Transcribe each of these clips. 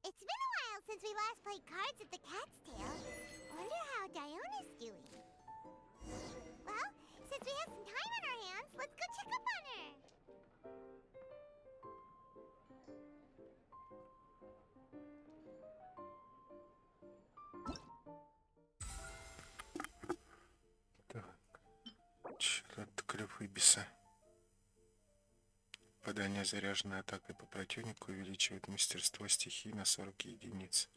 It's been a while since we last played cards at the Cat's Tail. Wonder how Diona's doing. Well, since we have some time on our hands, let's go check up on her. Так. Что-то клюв выбиса. Попадание заряженной атакой по противнику увеличивает мастерство стихии на 40 единиц.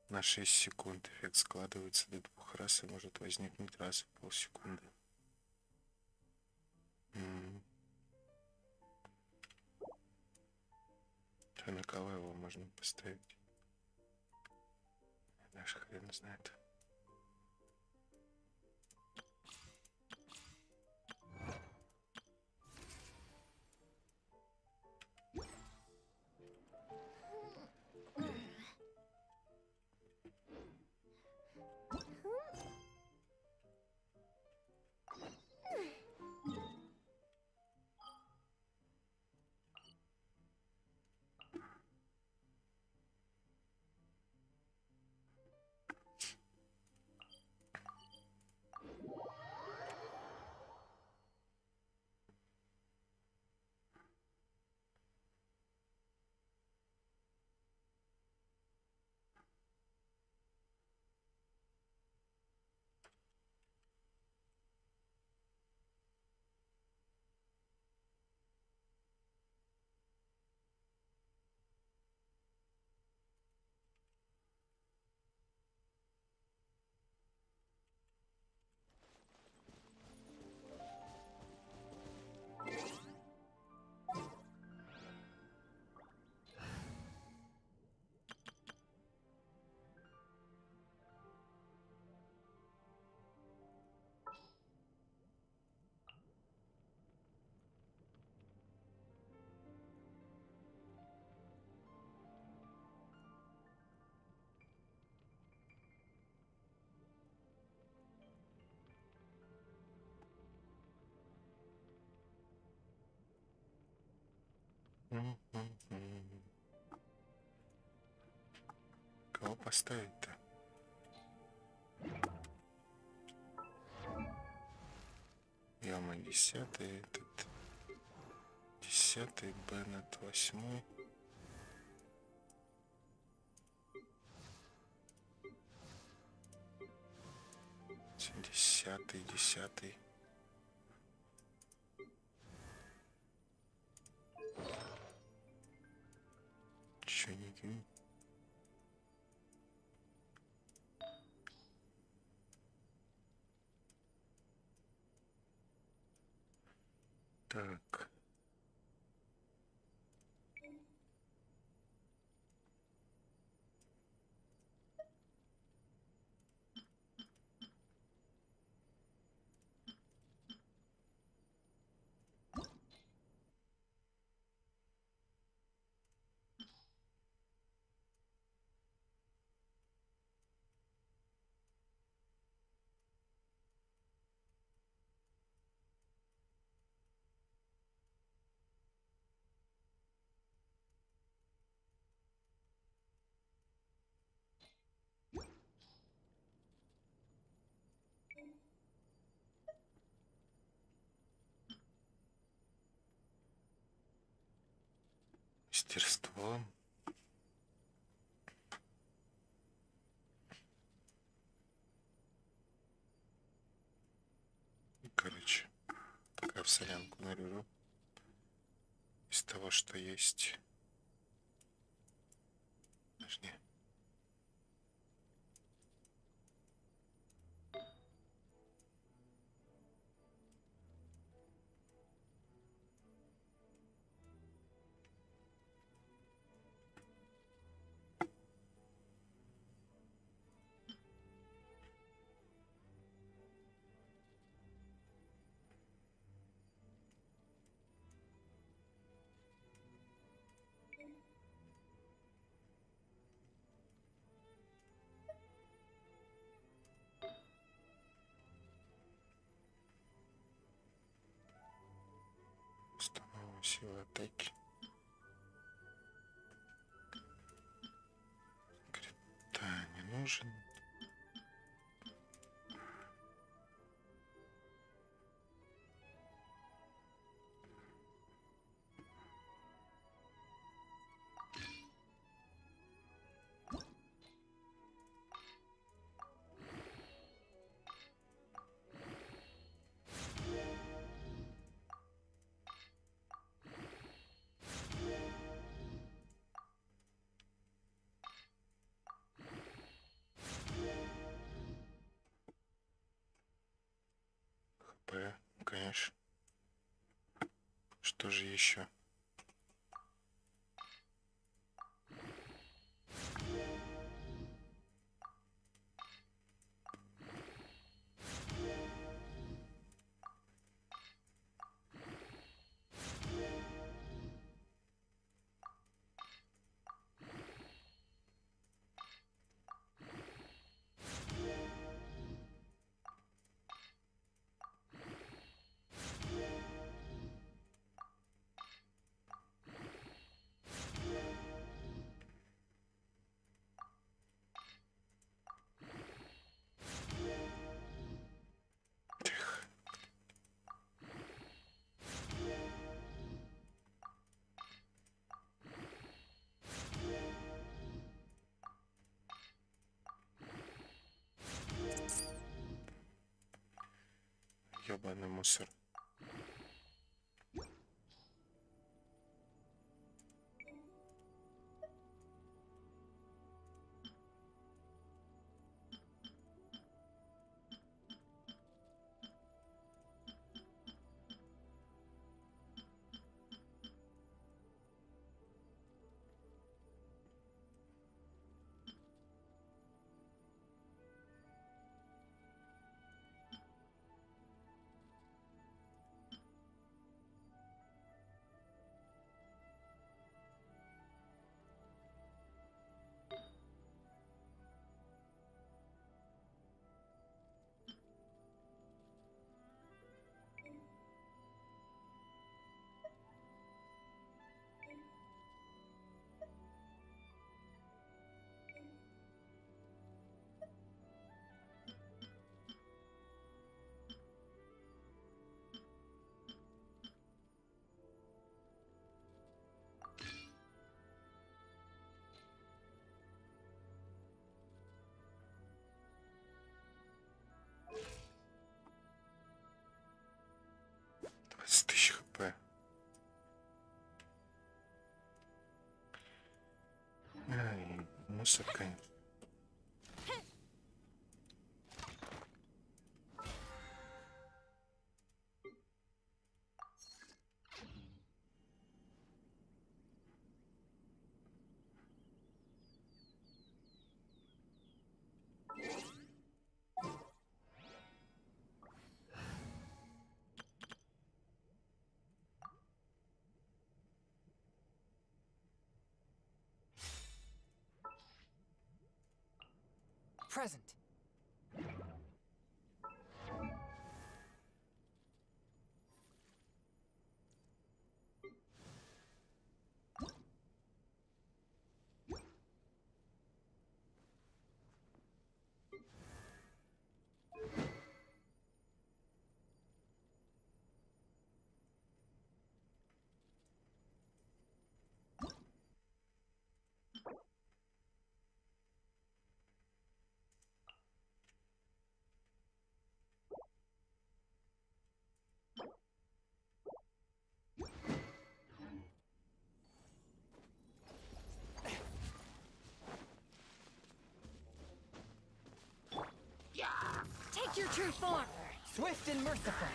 На 6 секунд. Эффект складывается до 2 раз и может возникнуть раз в полсекунды. А на кого его можно поставить? Даже хрен знает. Кого поставить-то? Яма 10-й, этот 10-й, Беннет 8-й. 10-й, 10-й. Чё не гни? Так. Мастерство. Короче, пока в солянку нарежу из того, что есть. Подожди. Установим силу атаки. нужен. Конечно. Что же еще? Ёбаный мусор. Тысяч хп. Ай, мусор, конечно. Present. Take your true form, swift and merciful.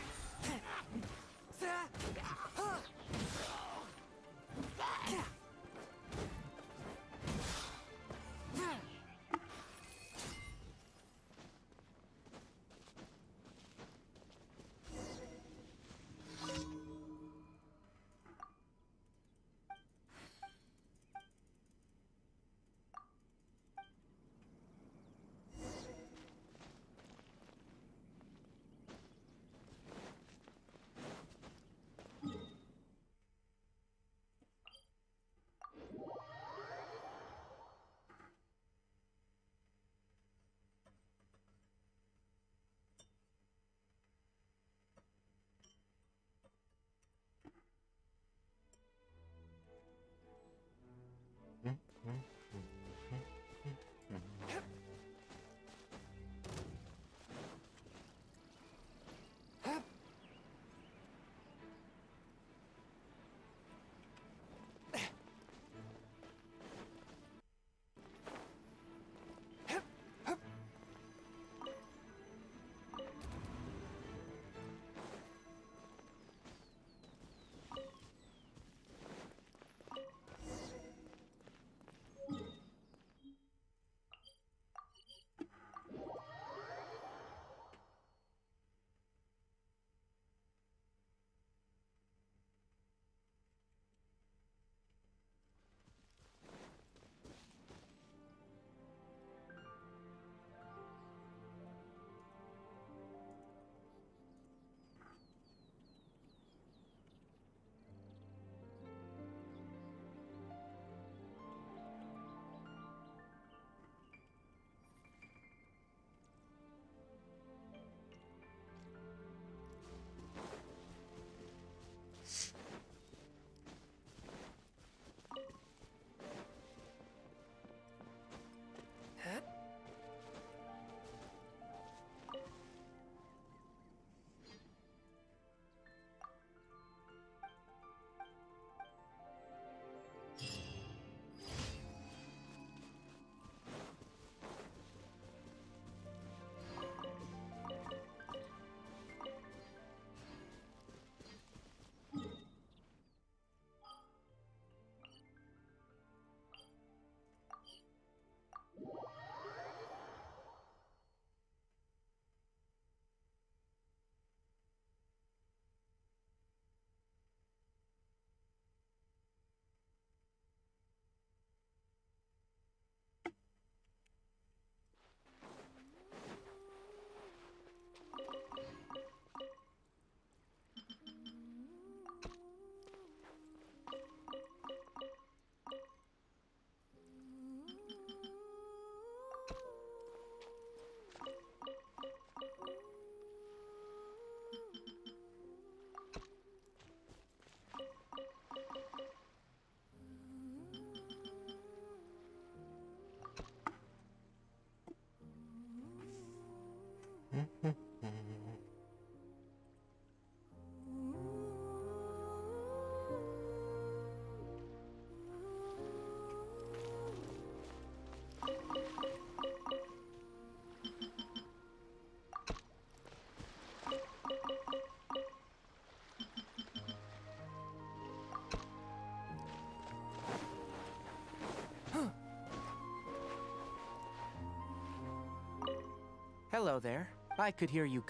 Hello there. I could hear you.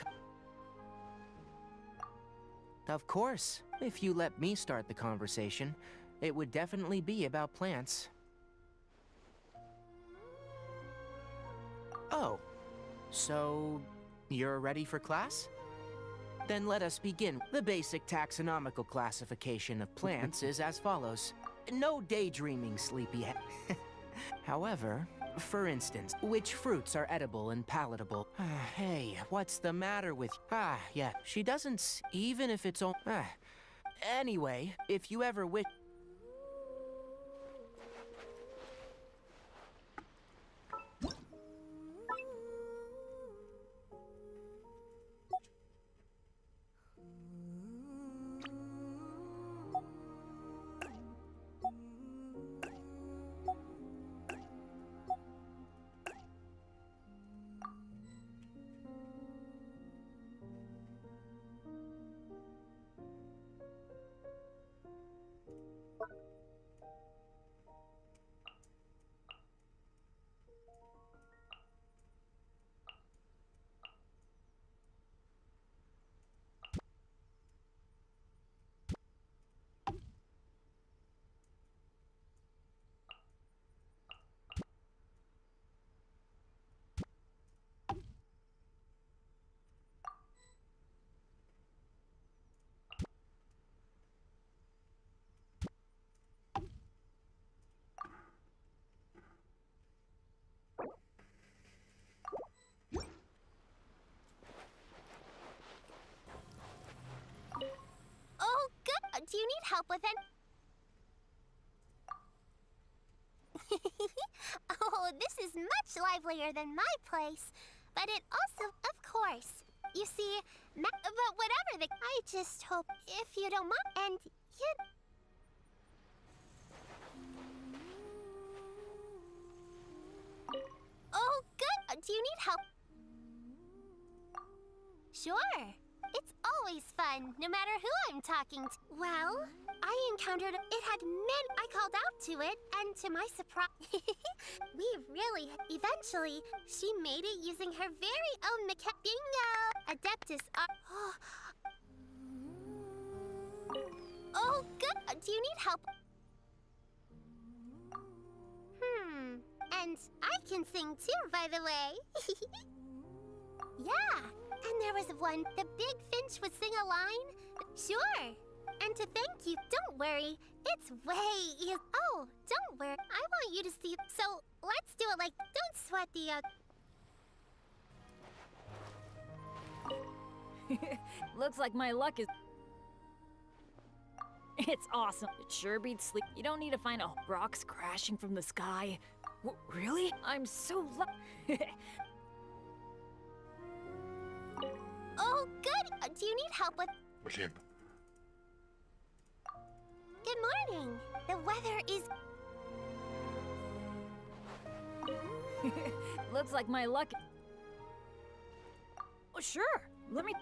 Of course. If you let me start the conversation, it would definitely be about plants. Oh, so you're ready for class? Then let us begin. The basic taxonomical classification of plants is as follows. No daydreaming, sleepyhead. However, for instance, which fruits are edible and palatable? Hey, what's the matter with... yeah, she doesn't... even if it's all... Anyway, if you ever wish... Oh, good. Do you need help with it? Oh, this is much livelier than my place. But it also, of course. You see, but whatever the... I just hope, if you don't mind, and you... Oh, good. Do you need help? Sure. It's always fun, no matter who I'm talking to. Well, I encountered... It had men... I called out to it, and to my surprise... we really... Eventually, she made it using her very own Bingo! Adeptus... Oh, good. Do you need help? And I can sing too, by the way. Yeah, and there was one. The big finch would sing a line. Sure. And to thank you, don't worry. It's way easy. Oh, don't worry. I want you to see. So let's do it like, don't sweat the, Looks like my luck is... It's awesome. It sure beats sleep. You don't need to find rocks crashing from the sky. Really? I'm so Oh, good. Do you need help with... Блин. Good morning. The weather is... Looks like my luck... Oh, sure. Let me...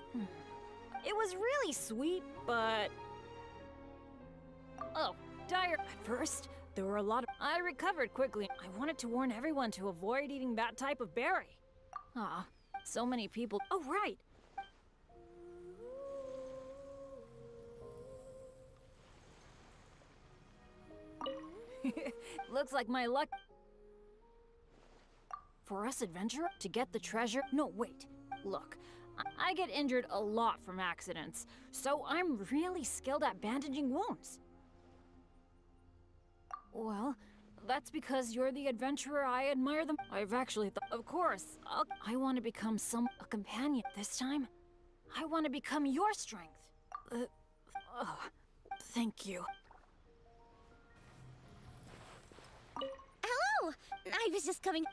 It was really sweet, but... Oh, dire. At first, there were a lot of... I recovered quickly. I wanted to warn everyone to avoid eating that type of berry. Ah, so many people... Oh, right. Looks like my luck... For us adventurer to get the treasure... No, wait. Look, I get injured a lot from accidents, so I'm really skilled at bandaging wounds. Well, that's because you're the adventurer I admire them. I've actually thought... Of course, I want to become a companion. This time, I want to become your strength. Oh, thank you. Hello! I was just coming...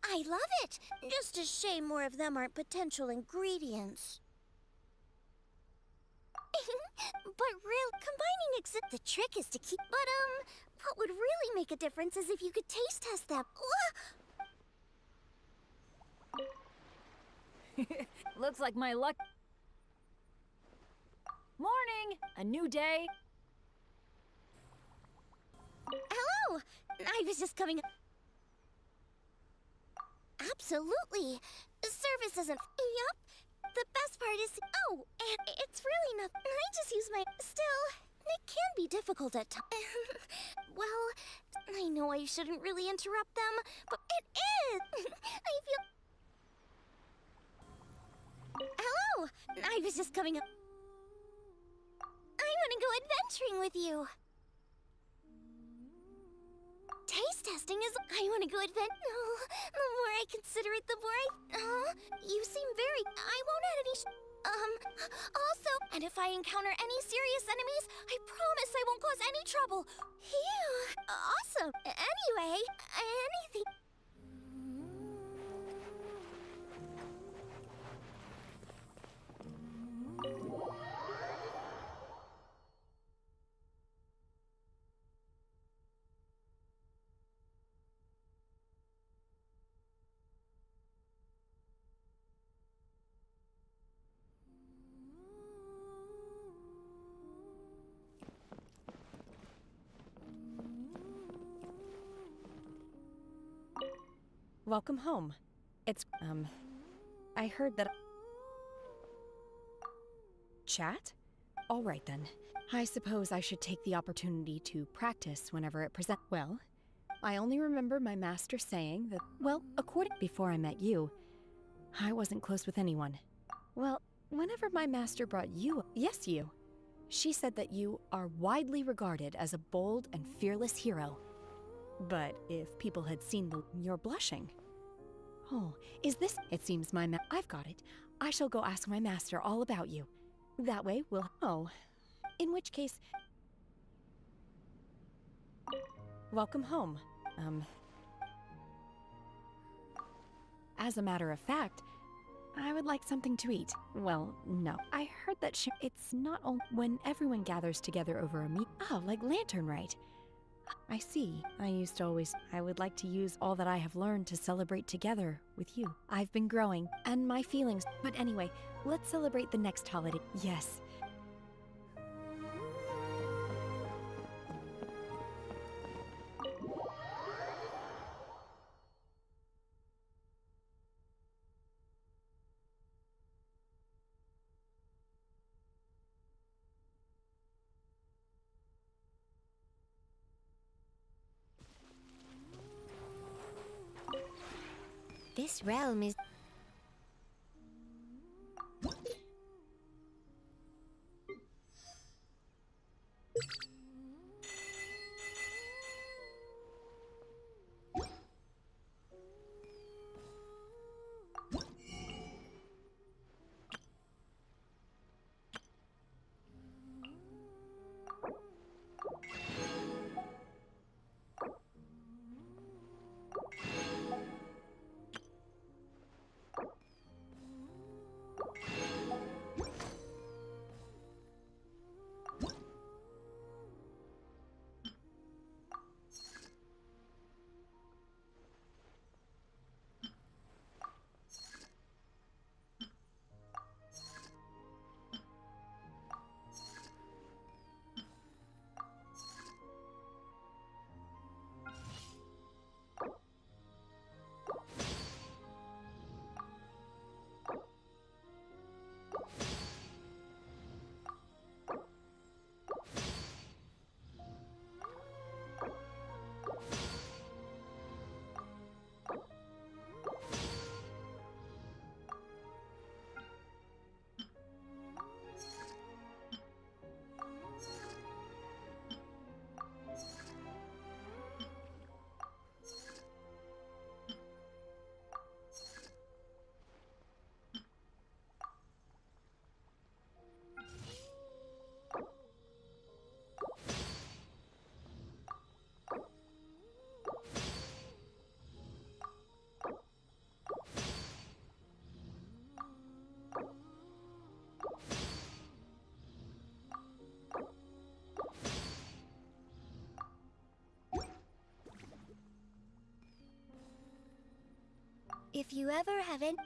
I love it. Just a shame more of them aren't potential ingredients. But real combining the trick is to keep. But what would really make a difference is if you could taste test them. Looks like my luck. Morning! A new day. Hello! I was just coming. Absolutely. Service isn't. Yup. The best part is. Oh, and it's really not. I just use my. Still, it can be difficult at times. Well, I know I shouldn't really interrupt them, but it is. I feel. Hello! I was just coming up. I want to go adventuring with you. Taste testing is. I want to go the more I consider it, the more you seem very. I won't add any. Also, and if I encounter any serious enemies, I promise I won't cause any trouble. Phew. Awesome. Anyway, anything. Welcome home. It's, I heard that... Chat? All right then. I suppose I should take the opportunity to practice whenever it presents. Well, I only remember my master saying that, well, before I met you, I wasn't close with anyone. Well, whenever my master brought you, yes, you, she said that you are widely regarded as a bold and fearless hero. But if people had seen you're blushing. Oh, is this? It seems I've got it. I shall go ask my master all about you. That way we'll. Oh, in which case. Welcome home. As a matter of fact, I would like something to eat. Well, no. I heard that it's not only when everyone gathers together over a meal. Oh, like lantern, right? I see. I would like to use all that I have learned to celebrate together with you. I've been growing, and my feelings. But anyway, let's celebrate the next holiday. Yes. This realm is. If you ever have any...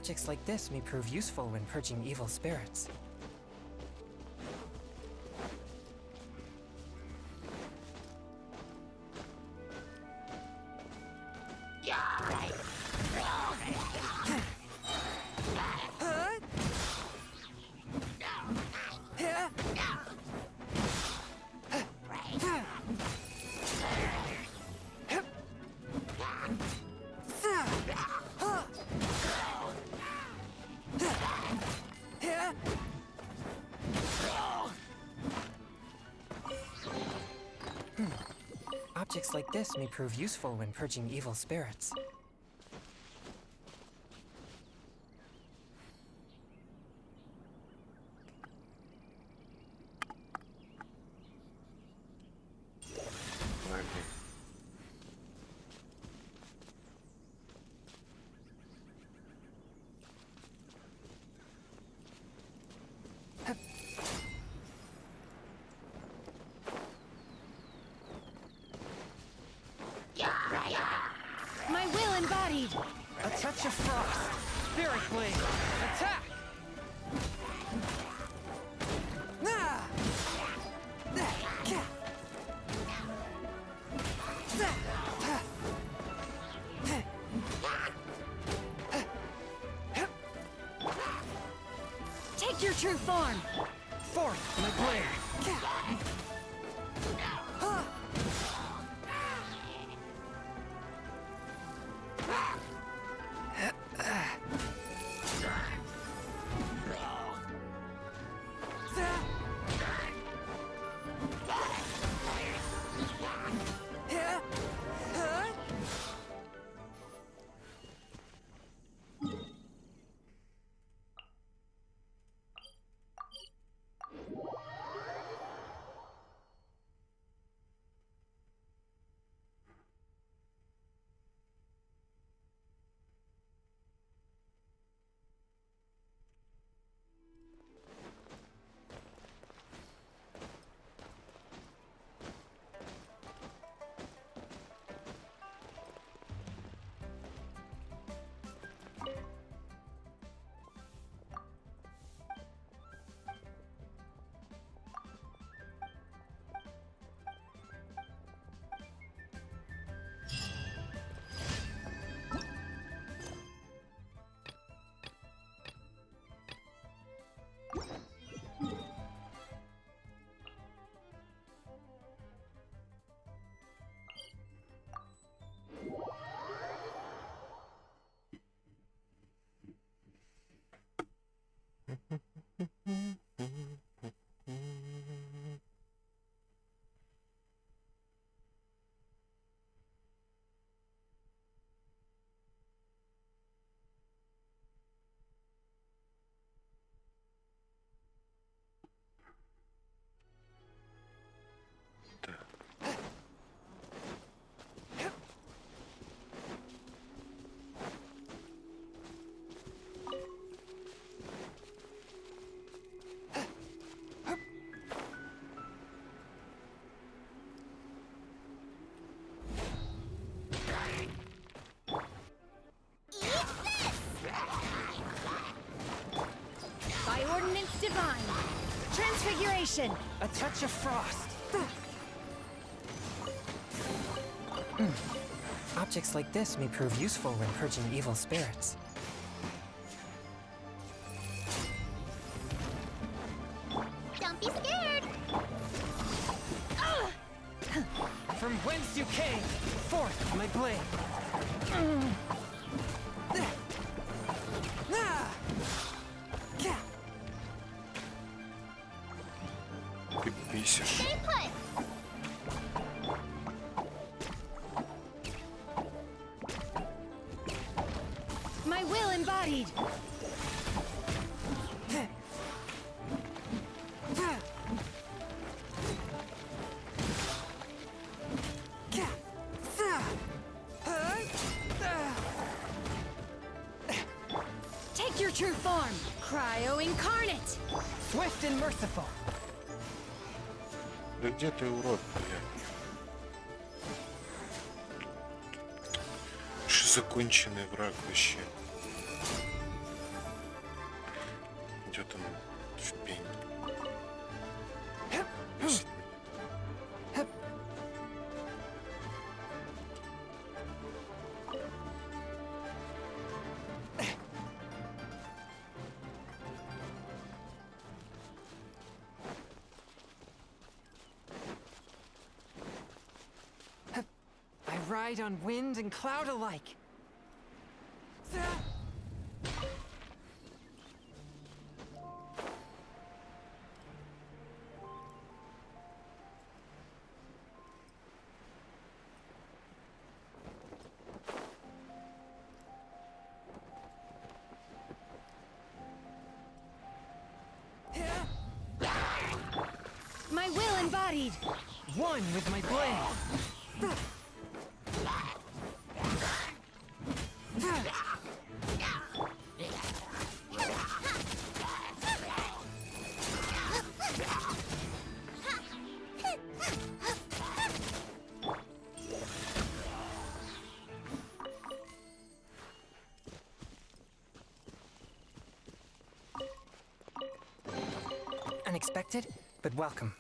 Objects like this may prove useful when purging evil spirits. Objects like this may prove useful when purging evil spirits. Ладно. My will embodied! A touch of frost! Spirit Blade! Attack! Ah! Take your true form! Forth, my blade! By ordinance divine! Transfiguration! A touch of frost! Objects like this may prove useful when purging evil spirits. Don't be scared. From whence you came, forth, my blade! Ты бесишь. Stay put. My will embodied! Take your true form! Cryo incarnate! Swift and merciful! Да где ты, урод, блядь? Что законченный враг вообще? Чё там? Шпень. Висит. I ride on wind and cloud alike. My will embodied! One with my blade. Unexpected, but welcome.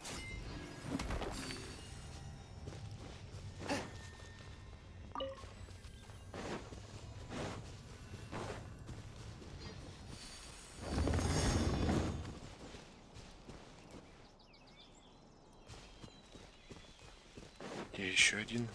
И еще один.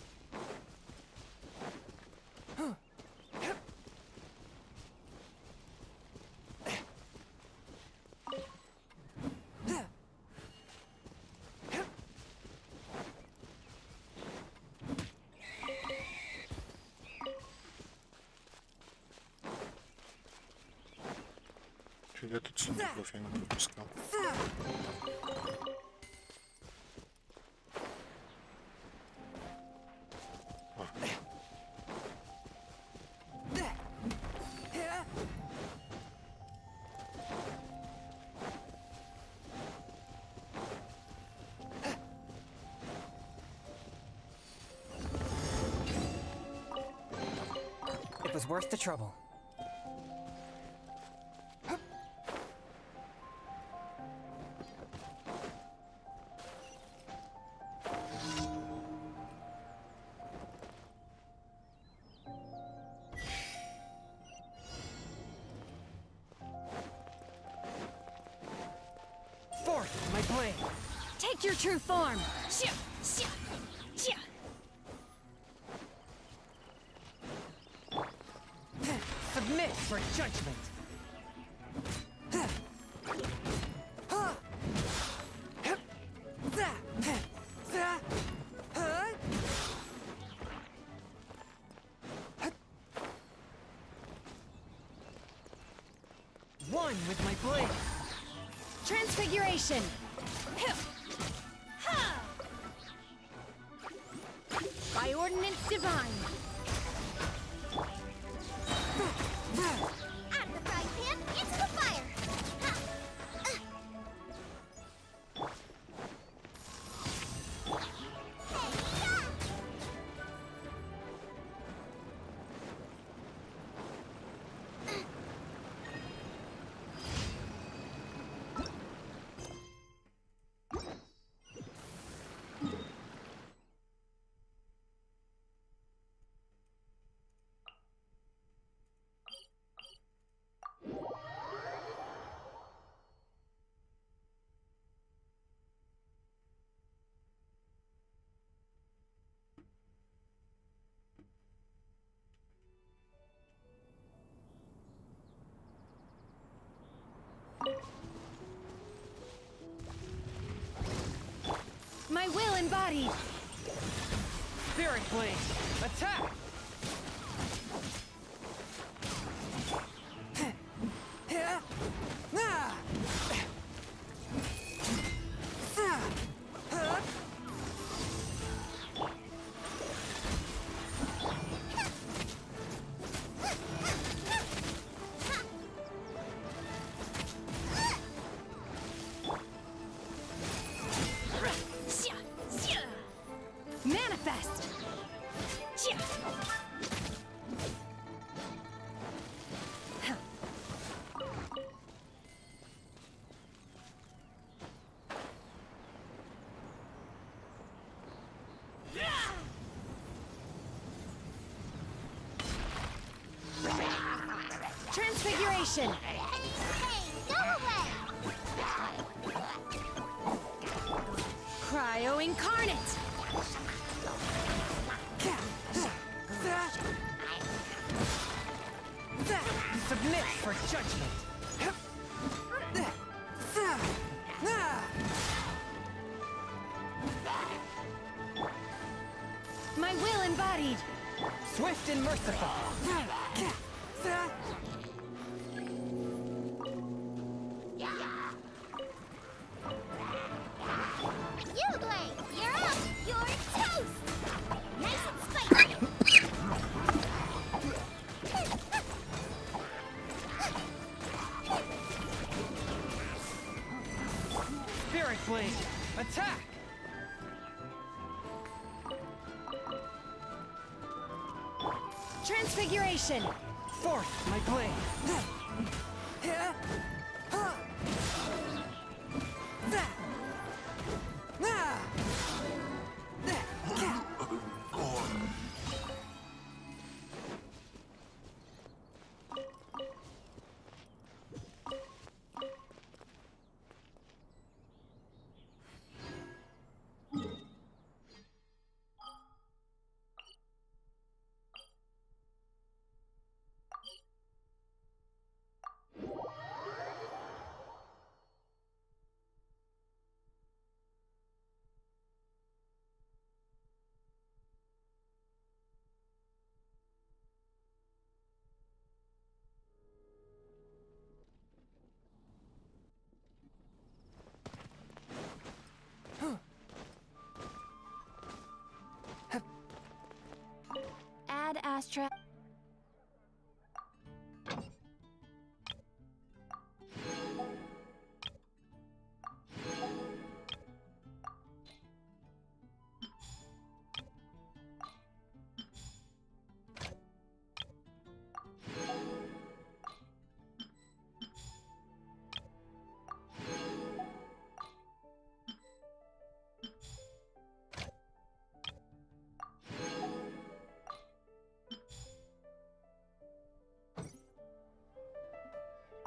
Я тут сундуков я не пропускал. It was worth the trouble. Forth, my blade. Take your true form! Shia! Shia! Shia! Submit for judgment. One with my blade. Transfiguration! By ordinance divine! Out of the frying pan, into the fire! Ha! My will embodied! Spirit blade. Attack. Manifest! Chia! Transfiguration! Hey, go away! Cryo Incarnate! Submit for judgment. My will embodied! Swift and merciful. You, Blake, you're up! You're toast! Nice and spicy! Spirit Blade, attack! Transfiguration! Forth my blade. Ad Astra.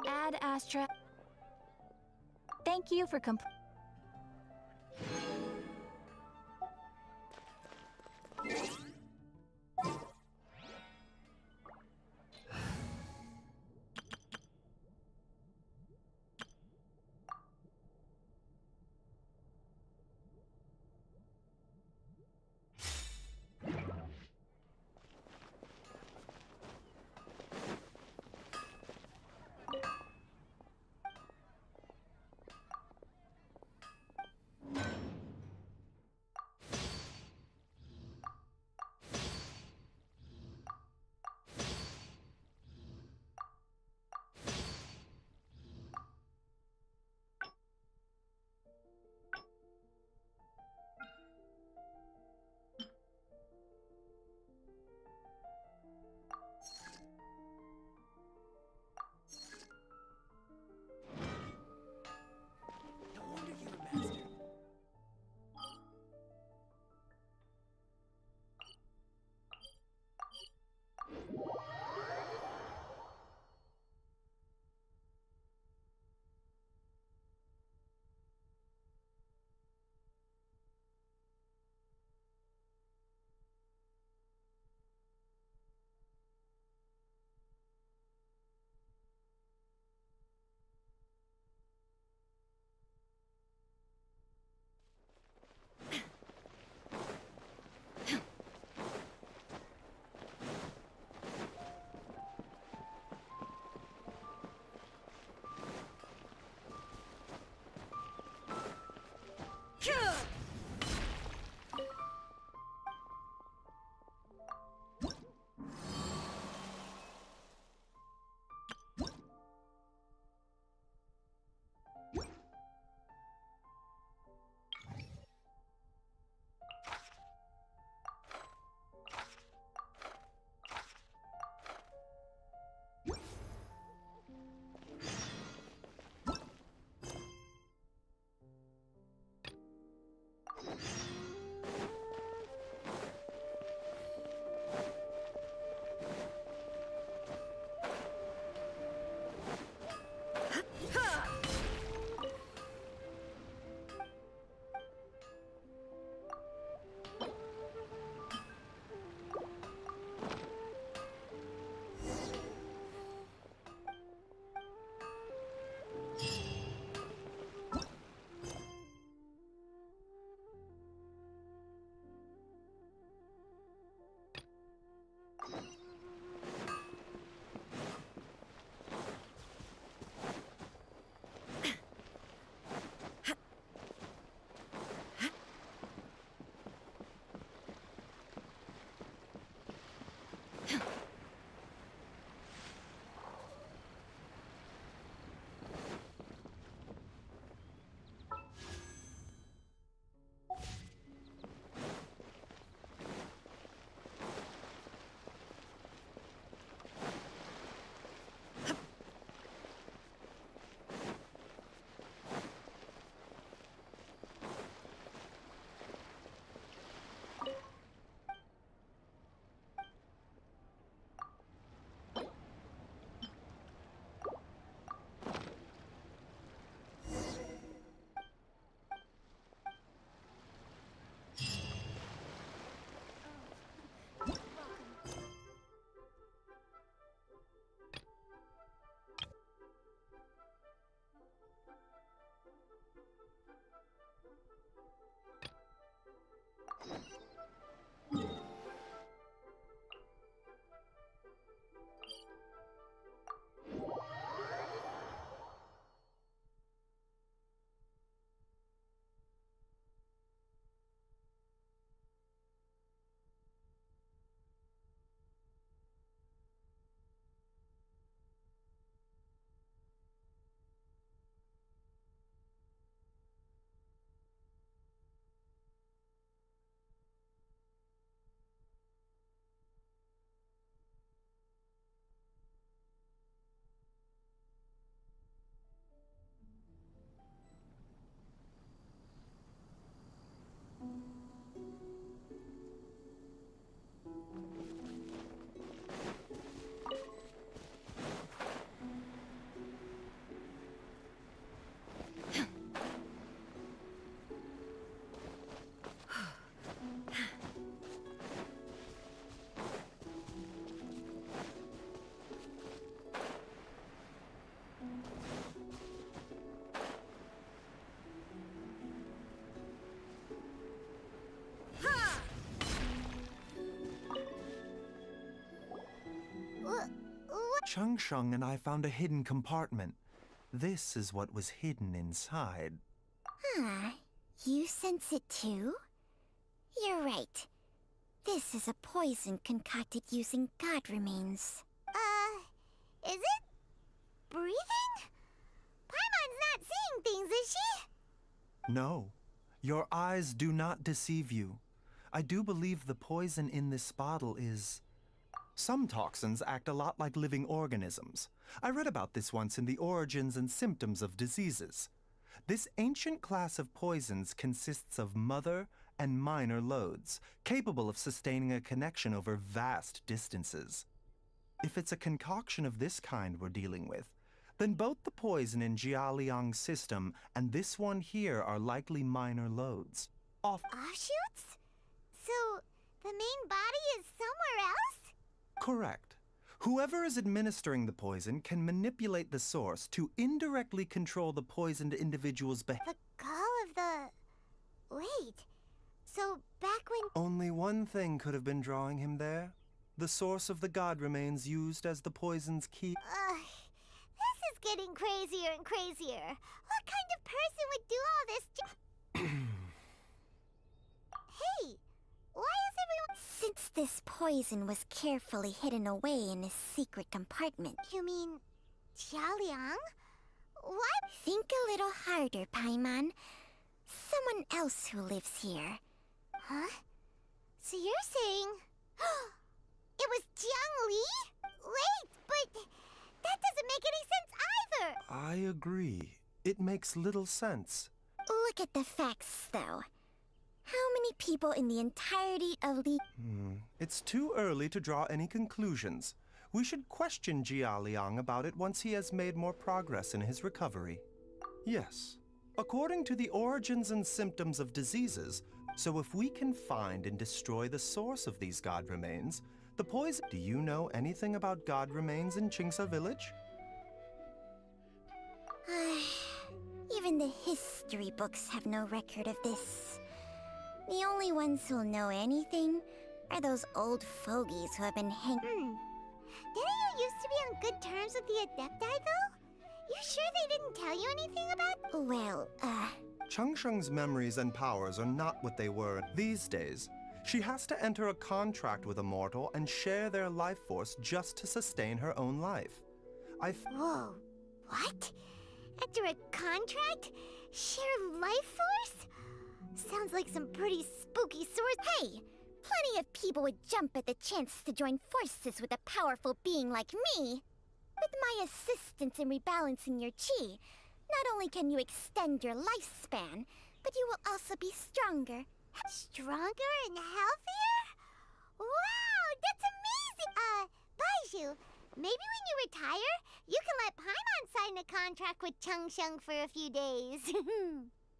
Ad Astra. Thank you for Changsheng and I found a hidden compartment. This is what was hidden inside. Huh. You sense it too? You're right. This is a poison concocted using god remains. Is it? Breathing? Paimon's not seeing things, is she? No, your eyes do not deceive you. I do believe the poison in this bottle is... Some toxins act a lot like living organisms. I read about this once in the Origins and Symptoms of Diseases. This ancient class of poisons consists of mother and minor loads, capable of sustaining a connection over vast distances. If it's a concoction of this kind we're dealing with, then both the poison in Jialiang's system and this one here are likely minor loads. Offshoots? So, the main body is somewhere else? Correct. Whoever is administering the poison can manipulate the source to indirectly control the poisoned individual's behavior. The call of the... Wait. So, back when... Only one thing could have been drawing him there. The source of the god remains used as the poison's key. This is getting crazier and crazier. What kind of person would do all this Hey, why is everyone... Since this poison was carefully hidden away in a secret compartment... You mean... Jialiang? What? Think a little harder, Paimon. Someone else who lives here. Huh? So you're saying... It was Jiang Li? Wait, but... That doesn't make any sense either! I agree. It makes little sense. Look at the facts, though. How many people in the entirety of the... It's too early to draw any conclusions. We should question Jialiang about it once he has made more progress in his recovery. Yes. According to the Origins and Symptoms of Diseases, so if we can find and destroy the source of these god remains, the poison... Do you know anything about god remains in Qingsa village? Even the history books have no record of this. The only ones who'll know anything are those old fogies who have been hanging... Didn't you used to be on good terms with the Adepti, though? You sure they didn't tell you anything about... Well, Changsheng's memories and powers are not what they were these days. She has to enter a contract with a mortal and share their life force just to sustain her own life. Whoa, what? Enter a contract? Share life force? Sounds like some pretty spooky source. Hey! Plenty of people would jump at the chance to join forces with a powerful being like me. With my assistance in rebalancing your chi, not only can you extend your lifespan, but you will also be stronger. Stronger and healthier? Wow, that's amazing! Baiju, maybe when you retire, you can let Paimon sign a contract with Changsheng for a few days.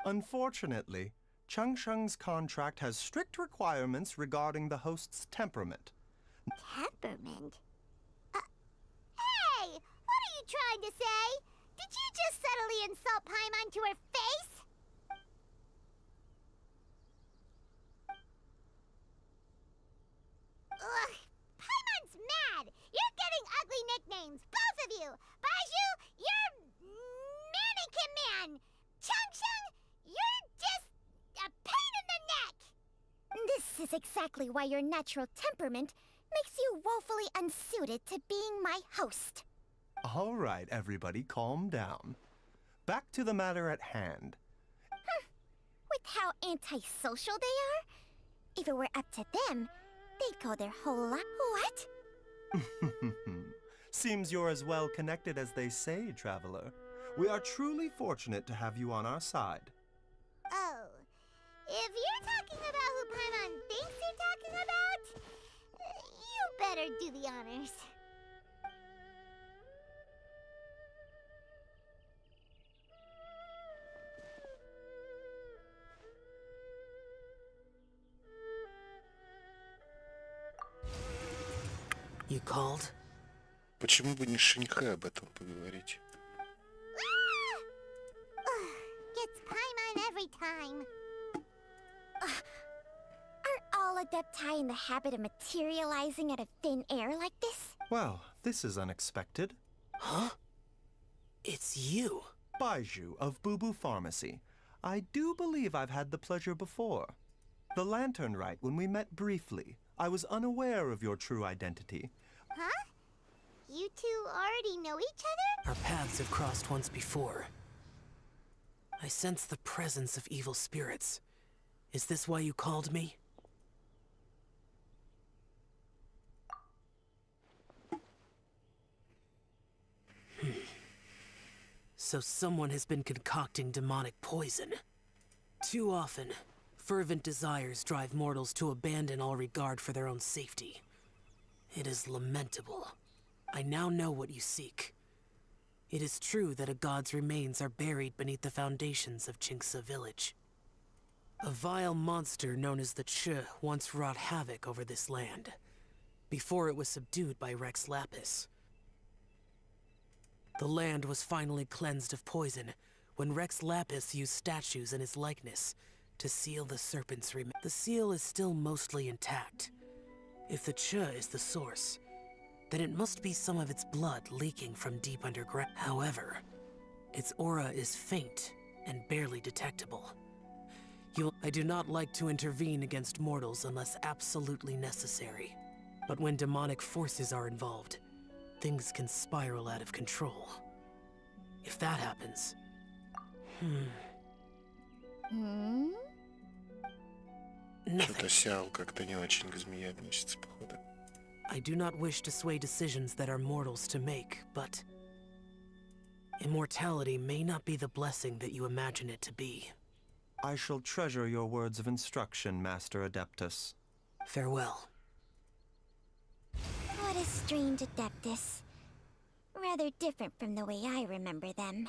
Unfortunately, Changsheng's contract has strict requirements regarding the host's temperament. Temperament? Hey! What are you trying to say? Did you just subtly insult Paimon to her face? Ugh! Paimon's mad! You're getting ugly nicknames, both of you! Baiju, you're... Mannequin Man! Changsheng, you're just... a pain in the neck! This is exactly why your natural temperament makes you woefully unsuited to being my host. All right, everybody, calm down. Back to the matter at hand. With how antisocial they are? If it were up to them, they'd go their whole life. What? Seems you're as well connected as they say, traveler. We are truly fortunate to have you on our side. Oh, if you're talking about who Paimon thinks you're talking about, you better do the honors. You called? Почему бы не с Шиньхэ об этом поговорить? Gets Paimon every time. Aren't all Adepti in the habit of materializing out of thin air like this? Well, This is unexpected. Huh? It's you. Baiju of Boo Boo Pharmacy. I do believe I've had the pleasure before. The Lantern Rite, when we met briefly, I was unaware of your true identity. Huh? You two already know each other? Our paths have crossed once before. I sense the presence of evil spirits. Is this why you called me? So someone has been concocting demonic poison. Too often, fervent desires drive mortals to abandon all regard for their own safety. It is lamentable. I now know what you seek. It is true that a god's remains are buried beneath the foundations of Jinxa village. A vile monster known as the Ch once wrought havoc over this land, before it was subdued by Rex Lapis. The land was finally cleansed of poison when Rex Lapis used statues in his likeness to seal the serpent's remains. The seal is still mostly intact. If the Ch is the source, then it must be some of its blood leaking from deep underground. However, its aura is faint and barely detectable. I do not like to intervene against mortals unless absolutely necessary. But when demonic forces are involved, things can spiral out of control. If that happens... Что-то Сяо как-то не очень к змее относится, походу. I do not wish to sway decisions that are mortals to make, but... immortality may not be the blessing that you imagine it to be. I shall treasure your words of instruction, Master Adeptus. Farewell. What a strange Adeptus. Rather different from the way I remember them.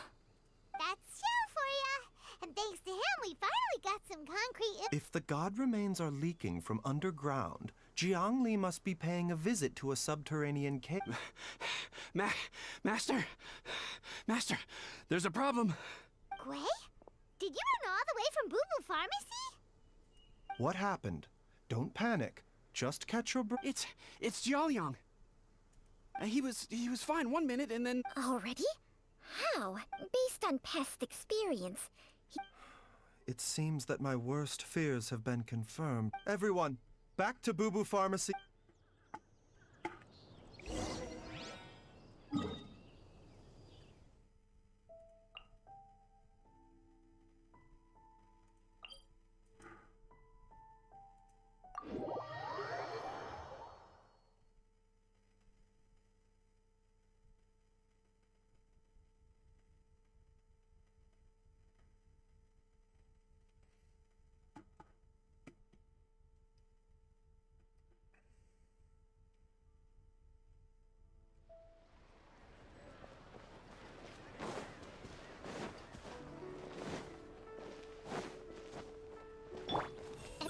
That's Xiao for ya! And thanks to him, we finally got some concrete... If the god remains are leaking from underground, Jiangli must be paying a visit to a subterranean cave. Master, there's a problem. Gui? Did you run all the way from Boo Boo Pharmacy? What happened? Don't panic. Just catch your breath. It's Jiaoliang. He was fine 1 minute and then... Already? How? Based on past experience. It seems that my worst fears have been confirmed. Everyone, back to Boo Boo Pharmacy.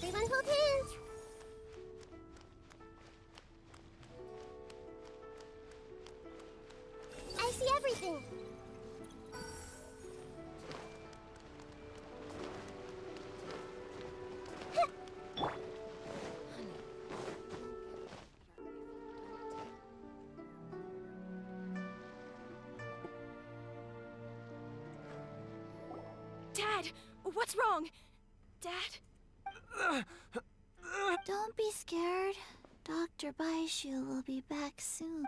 Everyone hold hands. I see everything. Dad, what's wrong? Dad? Don't be scared. Dr. Baishu will be back soon.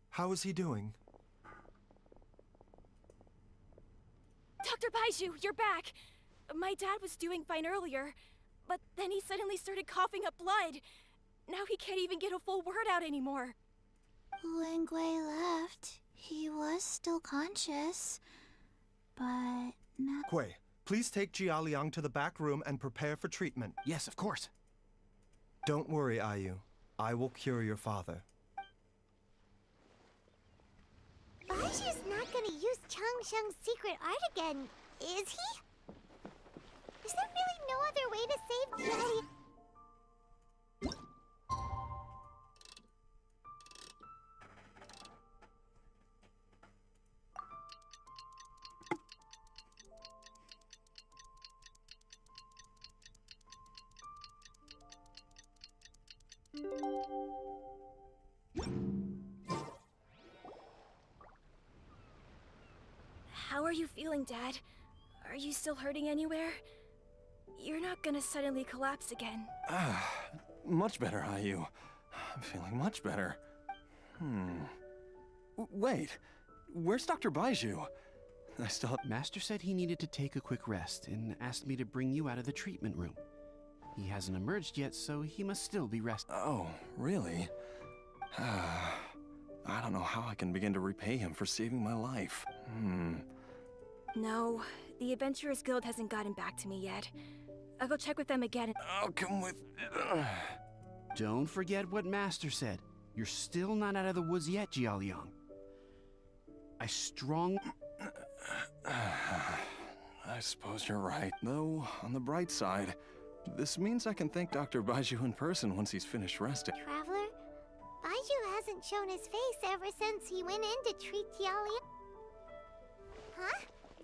How is he doing? Dr. Baishu, you're back! My dad was doing fine earlier, but then he suddenly started coughing up blood. Now he can't even get a full word out anymore. When Gui left, he was still conscious, but not... Kui, please take Jialiang to the back room and prepare for treatment. Yes, of course. Don't worry, Ayu. I will cure your father. Baishu's not gonna use Changsheng's secret art again, is he? Is there really no other way to save Daddy? you feeling, Dad? Are you still hurting anywhere? You're not gonna suddenly collapse again. Much better, Ayu. I'm feeling much better. Wait, where's Dr. Baiju? I still... Master said he needed to take a quick rest and asked me to bring you out of the treatment room. He hasn't emerged yet, so he must still be resting. Oh, really? I don't know how I can begin to repay him for saving my life. No, the Adventurers Guild hasn't gotten back to me yet. I'll go check with them again. I'll come with... Don't forget what Master said. You're still not out of the woods yet, Jialiang. I suppose you're right. Though, on the bright side, this means I can thank Dr. Baiju in person once he's finished resting. Traveler, Baiju hasn't shown his face ever since he went in to treat Jialia. Huh?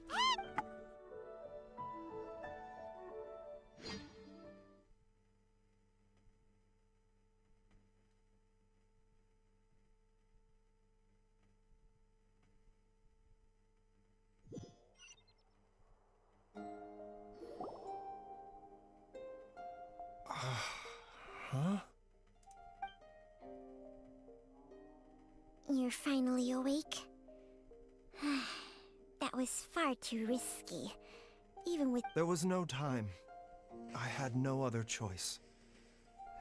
Hey! Huh? You're finally awake? That was far too risky. Even with... There was no time. I had no other choice.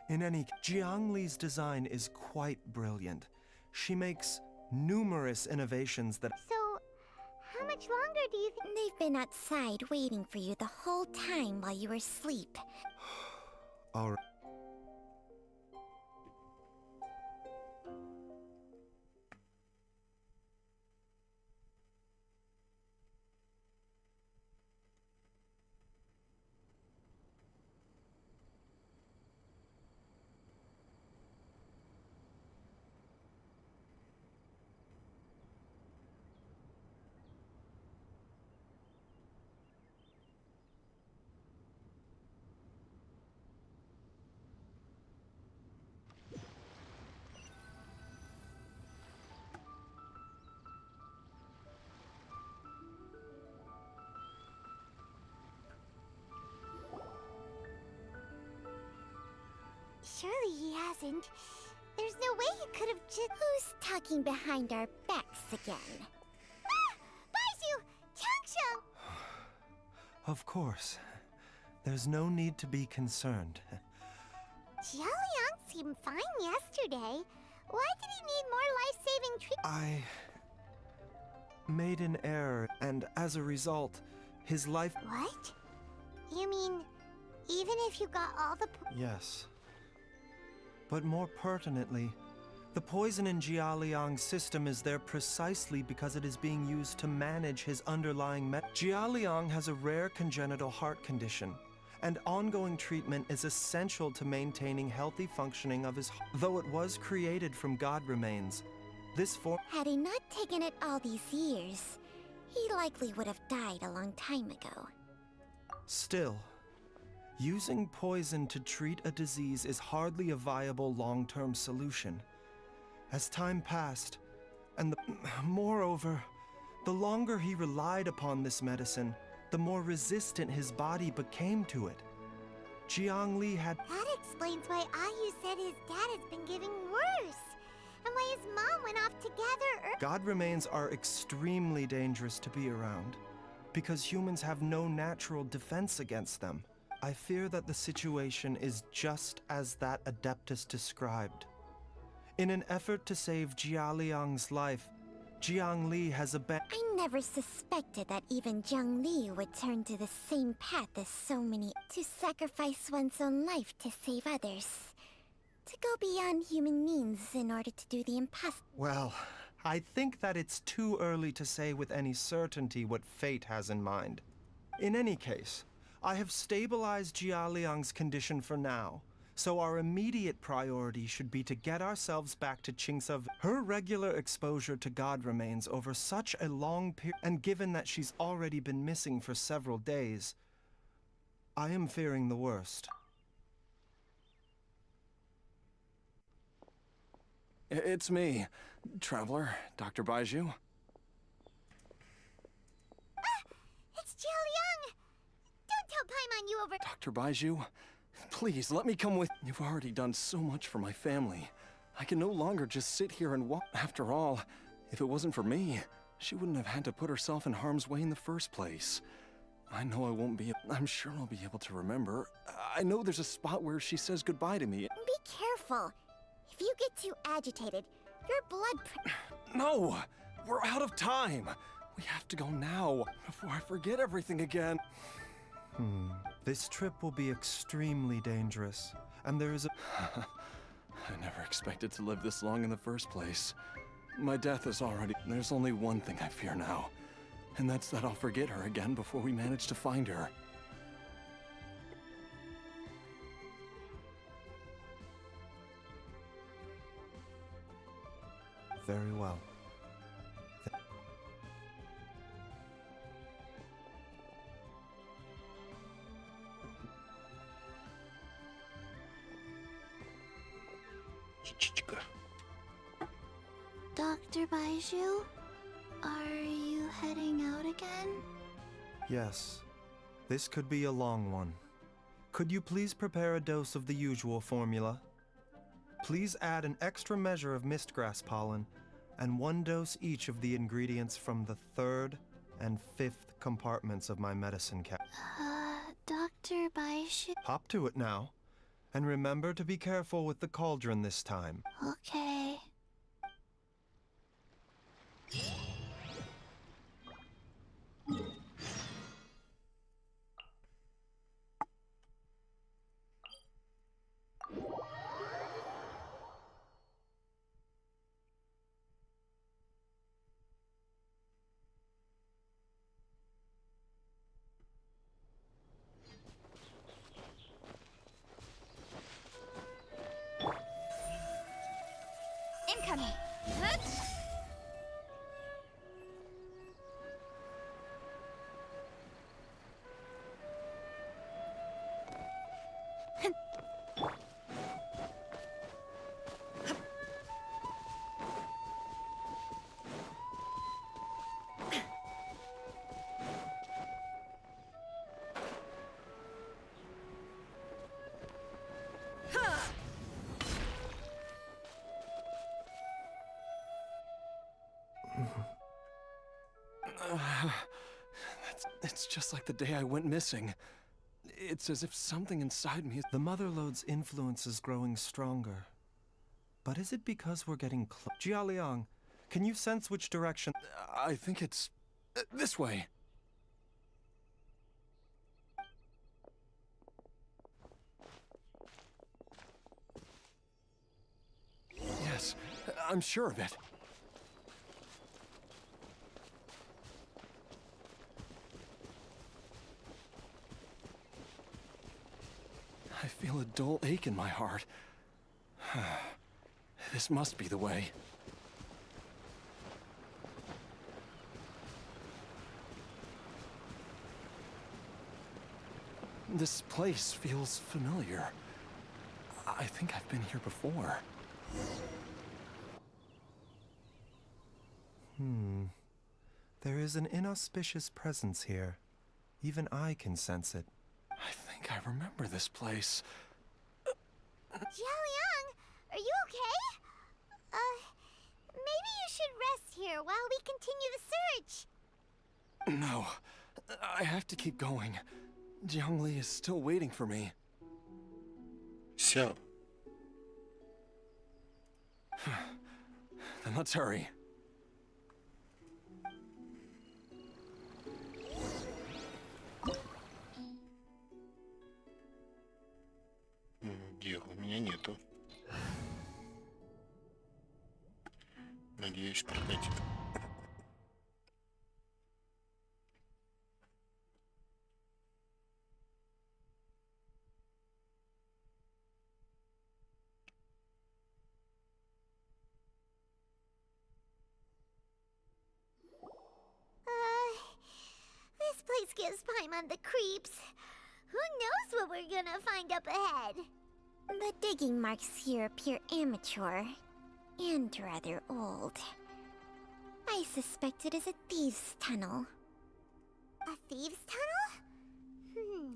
In any case, Jiangli's design is quite brilliant. She makes numerous innovations that... So, how much longer do you think... They've been outside waiting for you the whole time while you were asleep. All right. Surely he hasn't. There's no way he could have just... Who's talking behind our backs again? Ah! Baiju! Changsha! Of course. There's no need to be concerned. Jialiang seemed fine yesterday. Why did he need more life-saving treatment? I made an error, and as a result, his life... What? You mean, even if you got all the... Yes. But more pertinently, the poison in Jialiang's system is there precisely because it is being used to manage his underlying Jialiang has a rare congenital heart condition, and ongoing treatment is essential to maintaining healthy functioning of his heart. Though it was created from God remains, this form... Had he not taken it all these years, he likely would have died a long time ago. Still, using poison to treat a disease is hardly a viable long-term solution. As time passed, and moreover, the longer he relied upon this medicine, the more resistant his body became to it. Jiangli had... That explains why Ayu said his dad has been getting worse, and why his mom went off to gather God remains are extremely dangerous to be around, because humans have no natural defense against them. I fear that the situation is just as that Adeptus described. In an effort to save Jialiang's life, Jiangli has abandoned... I never suspected that even Jiangli would turn to the same path as so many... To sacrifice one's own life to save others. To go beyond human means in order to do the impossible. Well, I think that it's too early to say with any certainty what fate has in mind. In any case, I have stabilized Jialiang's condition for now, so our immediate priority should be to get ourselves back to Qingsa. Her regular exposure to God remains over such a long period, and given that she's already been missing for several days, I am fearing the worst. It's me, Traveler, Dr. Baiju. Ah! It's Jialiang! Don't tell Paimon you over- Dr. Baiju, please let me come with. You've already done so much for my family. I can no longer just sit here and walk. After all, if it wasn't for me, she wouldn't have had to put herself in harm's way in the first place. I know I won't be. I'm sure I'll be able to remember. I know there's a spot where she says goodbye to me. Be careful. If you get too agitated, your blood No! We're out of time! We have to go now, before I forget everything again. This trip will be extremely dangerous, and there is a... I never expected to live this long in the first place. My death is already... There's only one thing I fear now, and that's that I'll forget her again before we manage to find her. Very well. Птичка. Dr. Baiju, are you heading out again? Yes. This could be a long one. Could you please prepare a dose of the usual formula? Please add an extra measure of mistgrass pollen and 1 dose each of the ingredients from the 3rd and 5th compartments of my medicine cabinet. Dr. Baiju? Hop to it now. And remember to be careful with the cauldron this time. Okay. Incoming. It's just like the day I went missing. It's as if something inside me is... The Motherlode's influence is growing stronger. But is it because we're getting close? Jialiang, can you sense which direction? I think it's... this way. Yes, I'm sure of it. I feel a dull ache in my heart. This must be the way. This place feels familiar. I think I've been here before. There is an inauspicious presence here. Even I can sense it. I think I remember this place. Jialiang, are you okay? Maybe you should rest here while we continue the search. No, I have to keep going. Jiangli is still waiting for me. Все. Then let's hurry. Гео у меня нету. Надеюсь, прокатит. This place gives Paimon the creeps. Who knows what we're gonna find up ahead? The digging marks here appear amateur and rather old. I suspect it is a thieves' tunnel. A thieves' tunnel?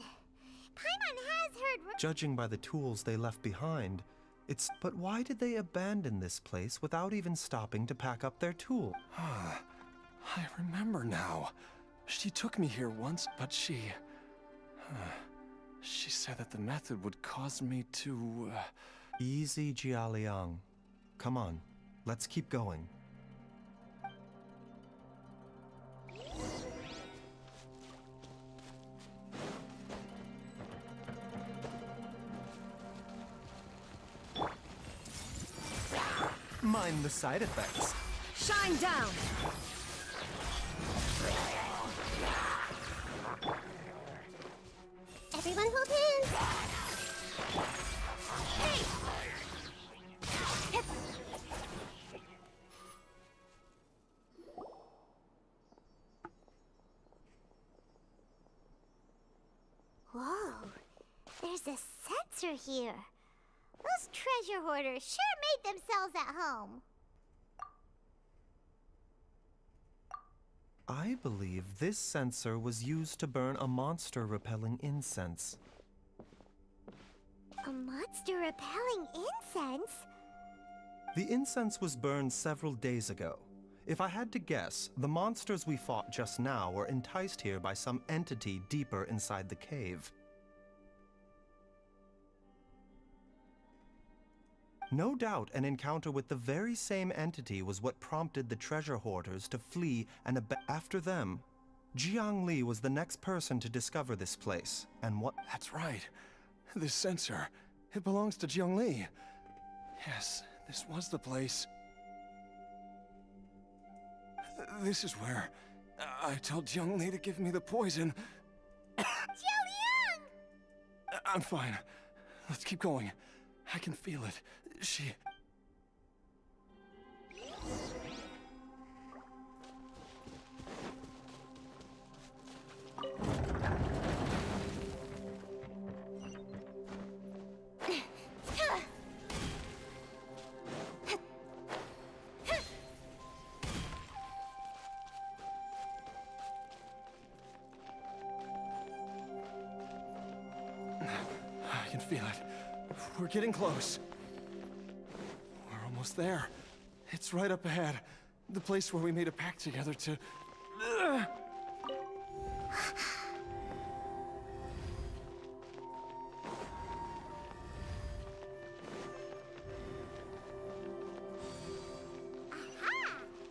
Paimon has heard. Judging by the tools they left behind, it's. But why did they abandon this place without even stopping to pack up their tool? I remember now. She took me here once, but she said that the method would cause me to. Easy, Jialiang. Come on, let's keep going. Mind the side effects. Shine down! Everyone hold hands. Hey! Whoa, there's a sensor here. Those treasure hoarders sure made themselves at home. I believe this sensor was used to burn a monster-repelling incense. A monster repelling incense? The incense was burned several days ago. If I had to guess, the monsters we fought just now were enticed here by some entity deeper inside the cave. No doubt an encounter with the very same entity was what prompted the treasure hoarders to flee and after them. Jiang Li was the next person to discover this place, and what— That's right. This sensor, it belongs to Jiang Li. Yes, this was the place. This is where I told Jiang Li to give me the poison. Jiang! I'm fine. Let's keep going. I can feel it. She... I can feel it. We're getting close. We're almost there. It's right up ahead. The place where we made a pact together to... Aha!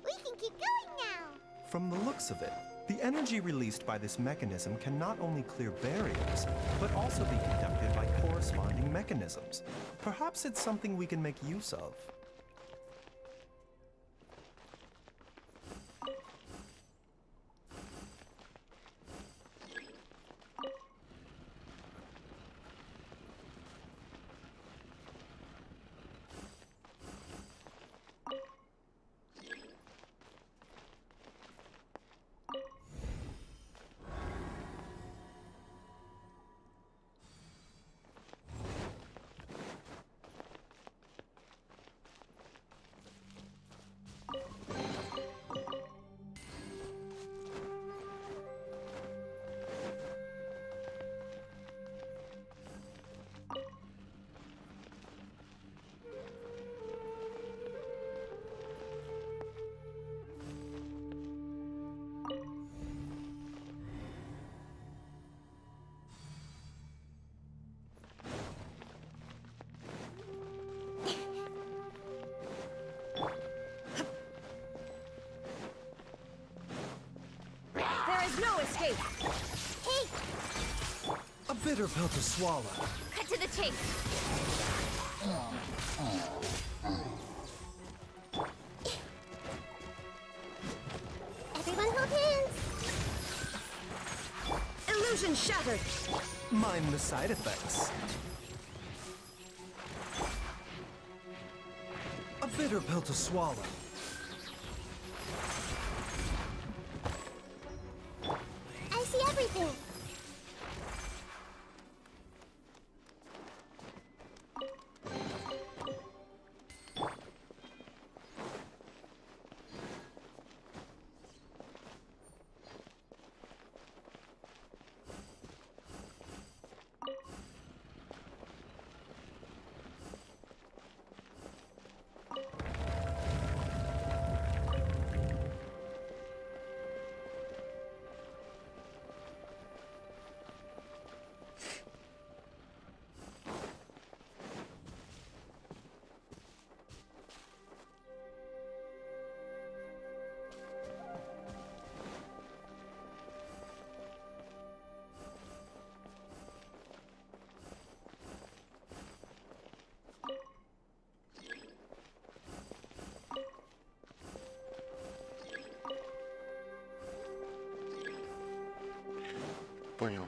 We can keep going now. From the looks of it, the energy released by this mechanism can not only clear barriers, but also be conducted by corresponding mechanisms. Perhaps it's something we can make use of. There is no escape! Hey, A bitter pill to swallow. cut to the chase. Everyone hold hands. Illusion shattered! Mind the side effects. A bitter pill to swallow. I see everything. понял.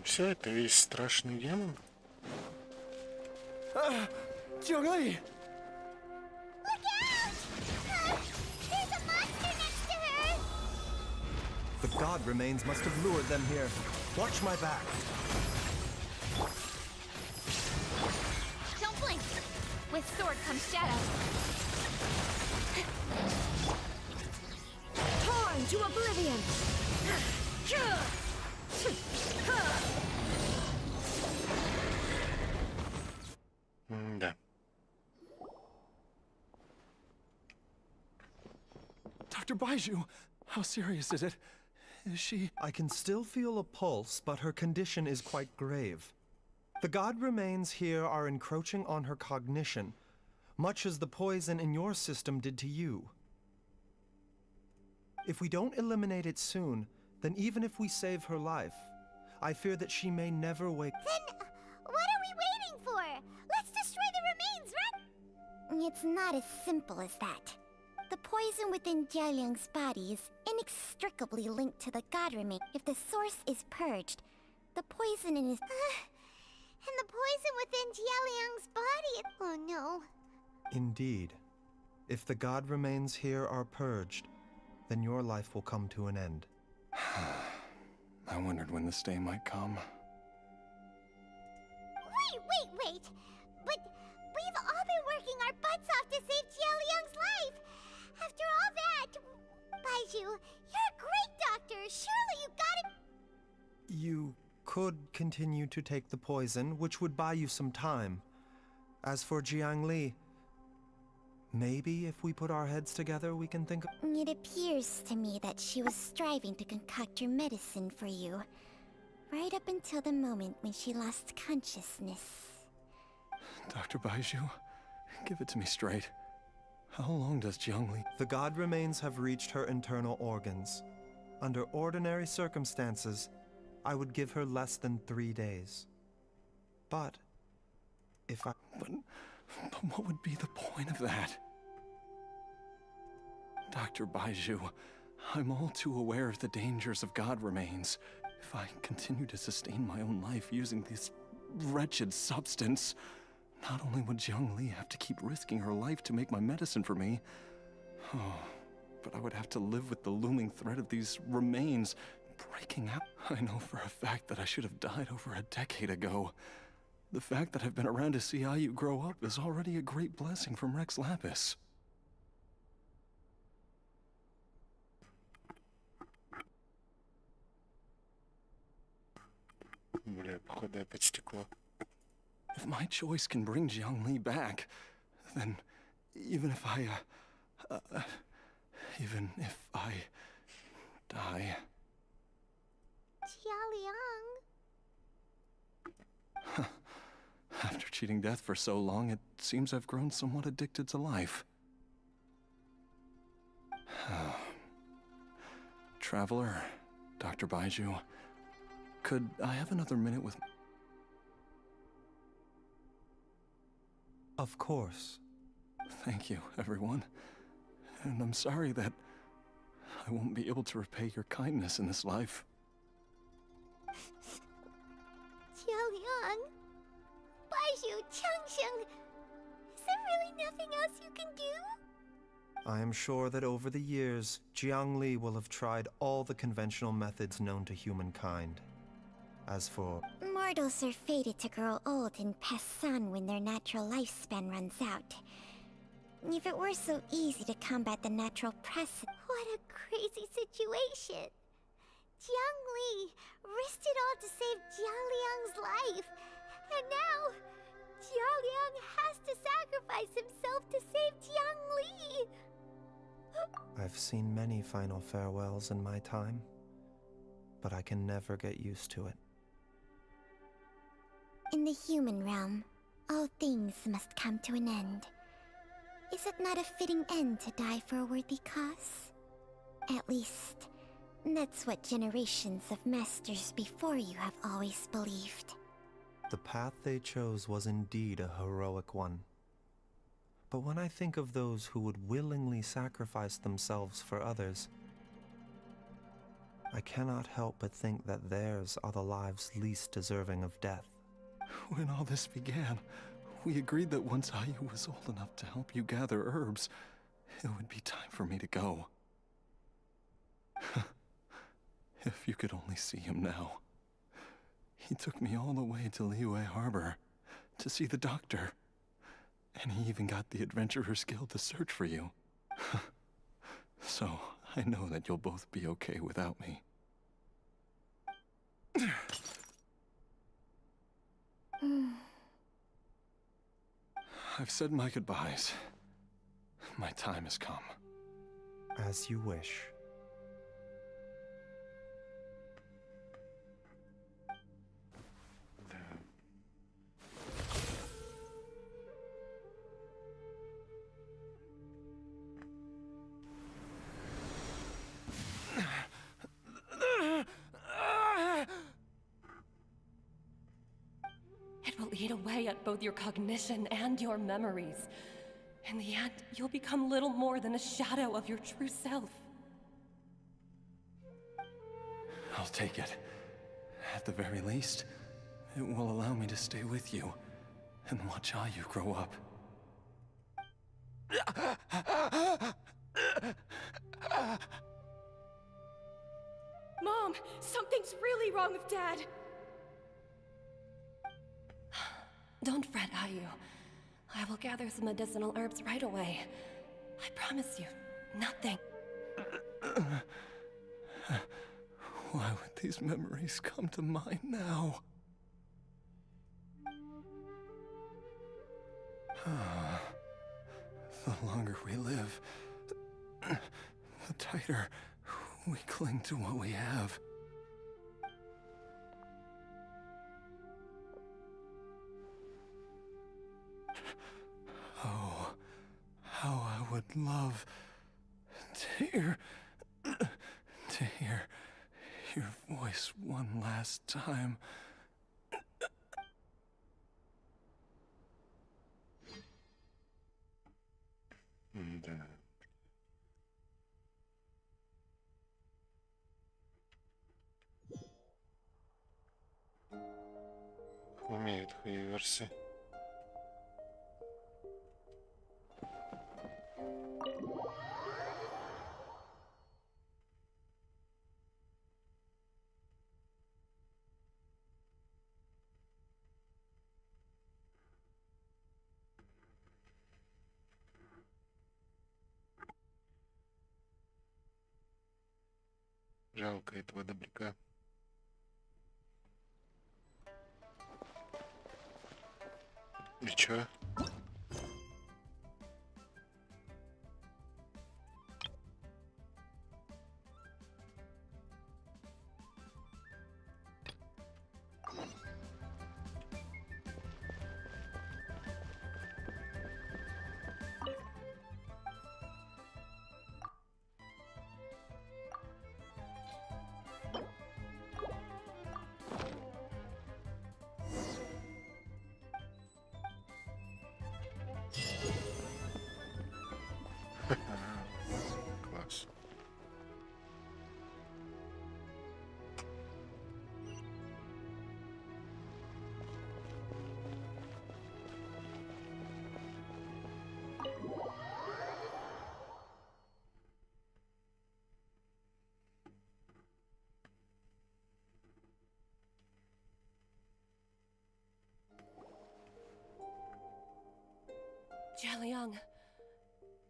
Все, это весь страшный демон? Jiangli! Look out! There's a monster next to her! The god remains must have lured them here. Watch my back. Don't blink! With sword comes shadow. Torn to oblivion! Да. Dr. Baiju, how serious is it? Is she... I can still feel a pulse, but her condition is quite grave. The god remains here are encroaching on her cognition, much as the poison in your system did to you. If we don't eliminate it soon, then even if we save her life, I fear that she may never wake. Then what are we waiting for? Let's destroy the remains, right? It's not as simple as that. The poison within Jialiang's body is inextricably linked to the god remain. If the source is purged, the poison in his... and the poison within Jialiang's body... Oh no. Indeed. If the god remains here are purged, then your life will come to an end. I wondered when this day might come. Wait! But we've all been working our butts off to save Jialiang's life! After all that... Baiju, you're a great doctor! Surely you gotta... You could continue to take the poison, which would buy you some time. As for Jiangli, maybe if we put our heads together, we can think of... It appears to me that she was striving to concoct your medicine for you. Right up until the moment when she lost consciousness. Dr. Baiju, give it to me straight. How long does Jiangli... The god remains have reached her internal organs. Under ordinary circumstances, I would give her less than 3 days. But if I... But what would be the point of that? Dr. Baiju, I'm all too aware of the dangers of god remains. If I continue to sustain my own life using this wretched substance, not only would Jiangli have to keep risking her life to make my medicine for me, but I would have to live with the looming threat of these remains breaking out. I know for a fact that I should have died over a decade ago. The fact that I've been around to see Ayu grow up is already a great blessing from Rex Lapis. Бля, походу я под стекло. If my choice can bring Jiangli back, then even if I die... Jialiang. After cheating death for so long, it seems I've grown somewhat addicted to life. Traveler, Dr. Baiju, could I have another minute with... Of course. Thank you, everyone. And I'm sorry that I won't be able to repay your kindness in this life. Jialiang. Baiju, Changsheng. Is there really nothing else you can do? I am sure that over the years, Jiangli will have tried all the conventional methods known to humankind. As for... Mortals are fated to grow old and pass on when their natural lifespan runs out. If it were so easy to combat the natural process... What a crazy situation. Jiang Li risked it all to save Jialiang's life. And now, Jialiang has to sacrifice himself to save Jiang Li. I've seen many final farewells in my time, but I can never get used to it. In the human realm, all things must come to an end. Is it not a fitting end to die for a worthy cause? At least, that's what generations of masters before you have always believed. The path they chose was indeed a heroic one. But when I think of those who would willingly sacrifice themselves for others, I cannot help but think that theirs are the lives least deserving of death. When all this began, we agreed that once Ayu was old enough to help you gather herbs, it would be time for me to go. If you could only see him now. He took me all the way to Liyue Harbor to see the doctor. And he even got the Adventurers Guild to search for you. So, I know that you'll both be okay without me. I've said my goodbyes. My time has come. As you wish. It will eat away at both your cognition and your memories. In the end, you'll become little more than a shadow of your true self. I'll take it. At the very least, it will allow me to stay with you and watch Ayu grow up. Mom, something's really wrong with Dad. Don't fret, Ayu. I will gather some medicinal herbs right away. I promise you, nothing. Why would these memories come to mind now? The longer we live, the tighter we cling to what we have. Oh, how I would love to hear your voice one last time. Да. Умеют хуеверсы. Жалко этого добряка. И чё? Класс. Jialiang!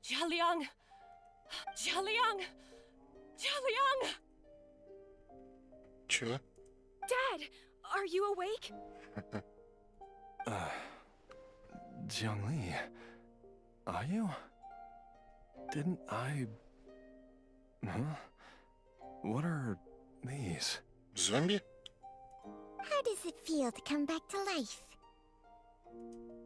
Jialiang! Jialiang! Jialiang! Чё? Dad, are you awake? Jiangli, are you? Didn't I... Huh? What are these? Зомби? How does it feel to come back to life?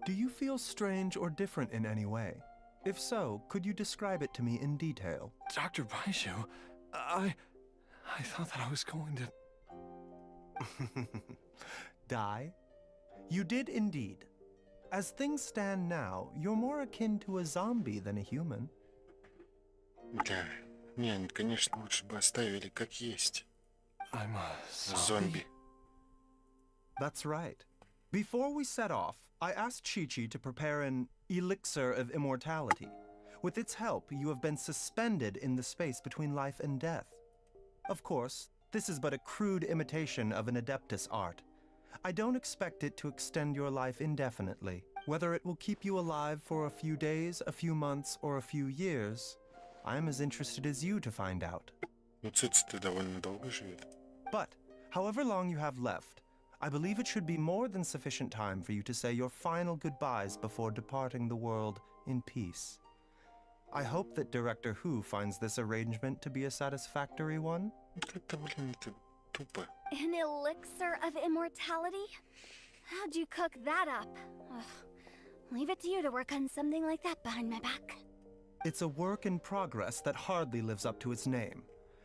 Do you feel strange or different in any way? If so, could you describe it to me in detail? Dr. Baishu, I thought that I was going to... Die? You did indeed. As things stand now, you're more akin to a zombie than a human. Да. Не, конечно, лучше бы оставили как есть. I'm a Зомби. That's right. Before we set off, I asked Chi-Chi to prepare an elixir of immortality. With its help, you have been suspended in the space between life and death. Of course, this is but a crude imitation of an Adeptus art. I don't expect it to extend your life indefinitely. Whether it will keep you alive for a few days, a few months, or a few years, I am as interested as you to find out. Ну, Цыц-то довольно долго живет. But, however long you have left, I believe it should be more than sufficient time for you to say your final goodbyes before departing the world in peace. I hope that Director Hu finds this arrangement to be a satisfactory one. Как-то, блин, это тупо. An elixir of immortality? How'd you cook that up? Ugh. Leave it to you to work on something like that behind my back. It's a work in progress that hardly lives up to its name,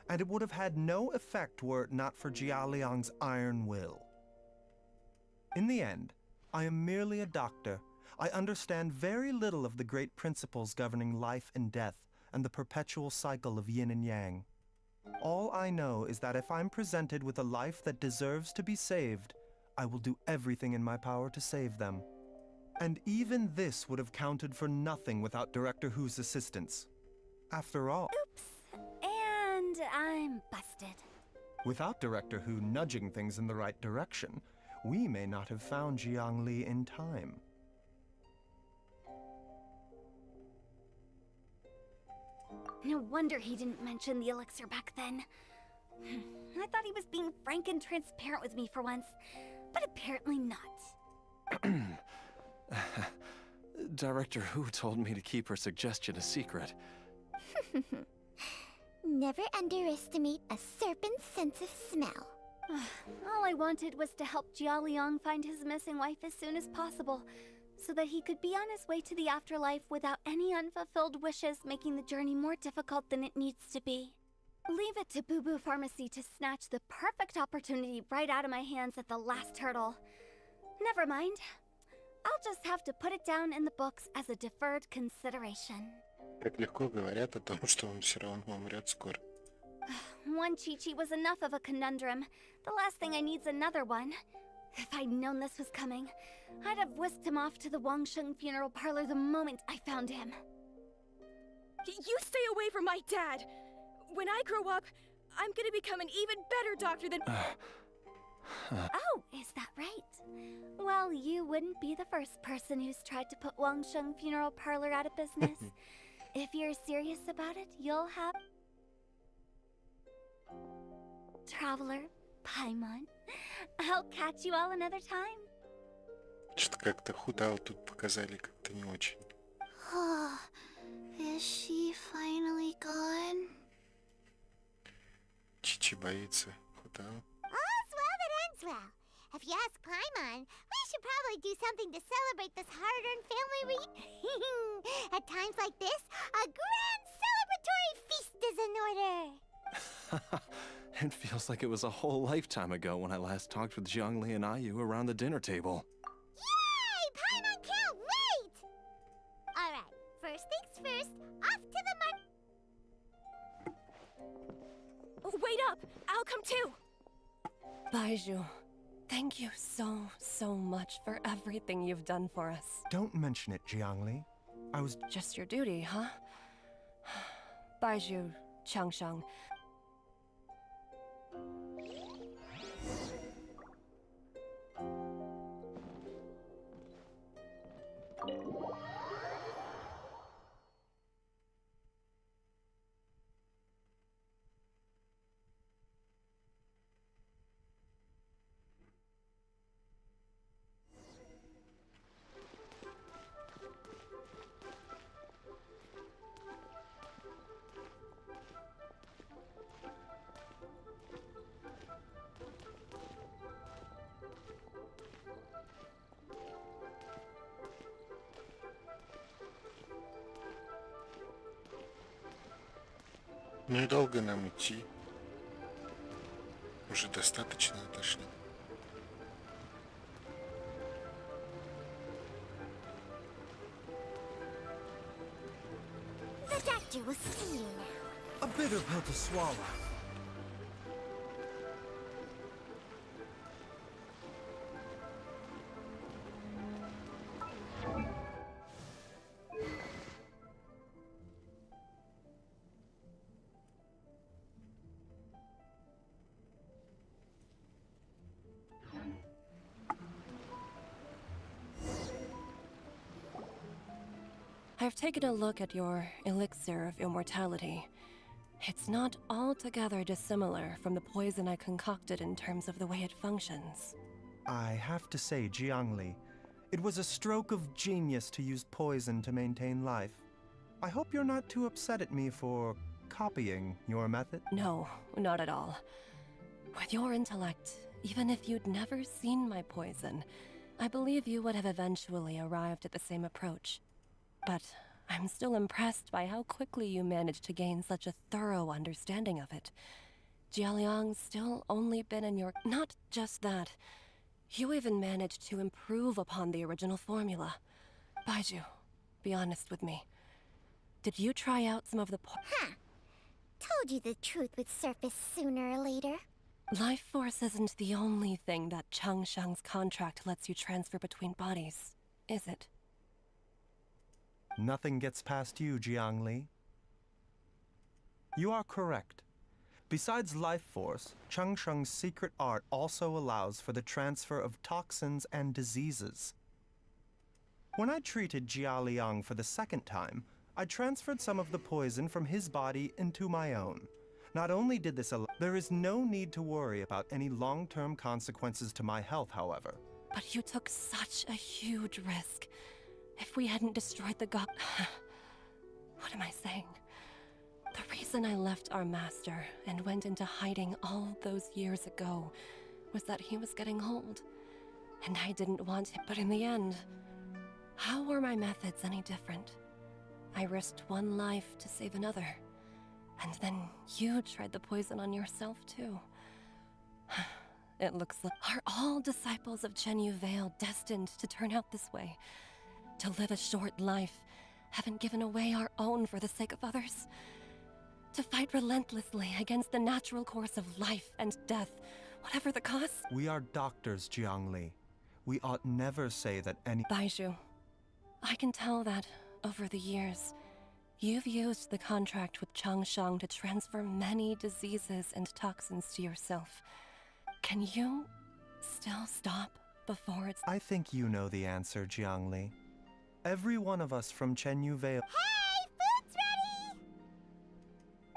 and it would have had no effect were it not for Jialiang's iron will. In the end, I am merely a doctor. I understand very little of the great principles governing life and death and the perpetual cycle of yin and yang. All I know is that if I'm presented with a life that deserves to be saved, I will do everything in my power to save them. And even this would have counted for nothing without Director Hu's assistance. After all... Oops. And I'm busted. Without Director Hu nudging things in the right direction, we may not have found Jiangli in time. No wonder he didn't mention the elixir back then. I thought he was being frank and transparent with me for once, but apparently not. Director Hu told me to keep her suggestion a secret. Never underestimate a serpent's sense of smell. All I wanted was to help Jialiang find his missing wife as soon as possible, so that he could be on his way to the afterlife without any unfulfilled wishes making the journey more difficult than it needs to be. Leave it to Boo Boo Pharmacy to snatch the perfect opportunity right out of my hands at the last hurdle. Never mind. I'll just have to put it down in the books as a deferred consideration. Так легко говорят о том, что он все равно умрет скоро. One Chi-Chi was enough of a conundrum. The last thing I need's another one. If I'd known this was coming, I'd have whisked him off to the Wangsheng funeral parlor the moment I found him. You stay away from my dad! When I grow up, I'm gonna become an even better doctor than... Oh, is that right? Well, you wouldn't be the first person who's tried to put Wangsheng funeral parlor out of business. If you're serious about it, you'll have... Traveler, Paimon, I'll catch you all another time. Что-то как-то Худал тут показали как-то не очень. Is she finally gone? Чичи боится Худал. All's well that ends well. If you ask Paimon, we should probably do something to celebrate this hard-earned family At times like this, a grand celebratory feast is in order. It feels like it was a whole lifetime ago when I last talked with Zhongli and Ayu around the dinner table. Yay! Paimon can't wait! Alright, first things first, off to the Wait up! I'll come too! Baiju, thank you so much for everything you've done for us. Don't mention it, Jiangli. I was... Just your duty, huh? Baiju, Changsheng. Ну и долго нам идти. Уже достаточно отошли. The doctor will see you now. A bitter pill to swallow. I've taken a look at your elixir of immortality. It's not altogether dissimilar from the poison I concocted in terms of the way it functions. I have to say, Jiangli, it was a stroke of genius to use poison to maintain life. I hope you're not too upset at me for copying your method. No, not at all. With your intellect, even if you'd never seen my poison, I believe you would have eventually arrived at the same approach. But I'm still impressed by how quickly you managed to gain such a thorough understanding of it. Jialiang's still only been in your... Not just that. You even managed to improve upon the original formula. Baiju, be honest with me. Did you try out some of the Huh. Told you the truth would surface sooner or later. Life force isn't the only thing that Changshang's contract lets you transfer between bodies, is it? Nothing gets past you, Jiangli. You are correct. Besides life force, Changsheng's secret art also allows for the transfer of toxins and diseases. When I treated Jia Liang for the second time, I transferred some of the poison from his body into my own. Not only did this allow... There is no need to worry about any long-term consequences to my health, however. But you took such a huge risk. If we hadn't destroyed the god... What am I saying? The reason I left our master and went into hiding all those years ago was that he was getting old. And I didn't want him. But in the end, how were my methods any different? I risked one life to save another. And then you tried the poison on yourself, too. It looks like... Are all disciples of Chenyu Vale destined to turn out this way? To live a short life, haven't given away our own for the sake of others? To fight relentlessly against the natural course of life and death, whatever the cost? We are doctors, Jiangli. We ought never say that any... Baiju, I can tell that, over the years, you've used the contract with Changshang to transfer many diseases and toxins to yourself. Can you still stop before it's... I think you know the answer, Jiangli. Every one of us from Chenyu Vale... Hey, food's ready!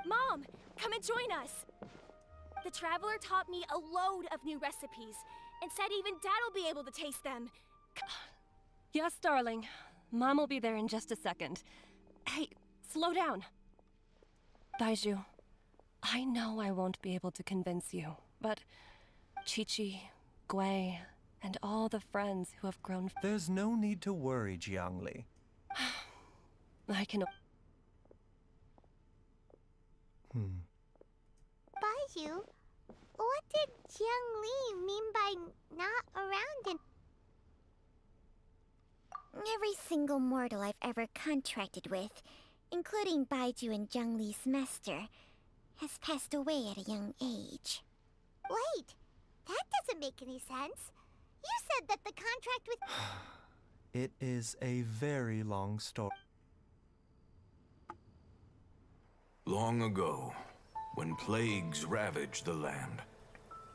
Mom, come and join us. The Traveler taught me a load of new recipes and said even Dad'll be able to taste them. Yes, darling. Mom will be there in just a second. Hey, slow down. Baiju, I know I won't be able to convince you, but Chi-Chi, Gui, and all the friends who have grown... There's no need to worry, Jiangli. I can... Baiju, what did Jiang Li mean by not around in... Every single mortal I've ever contracted with, including Baiju and Jiang Li's master, has passed away at a young age. Wait, that doesn't make any sense. You said that the contract with... It is a very long story. Long ago, when plagues ravaged the land,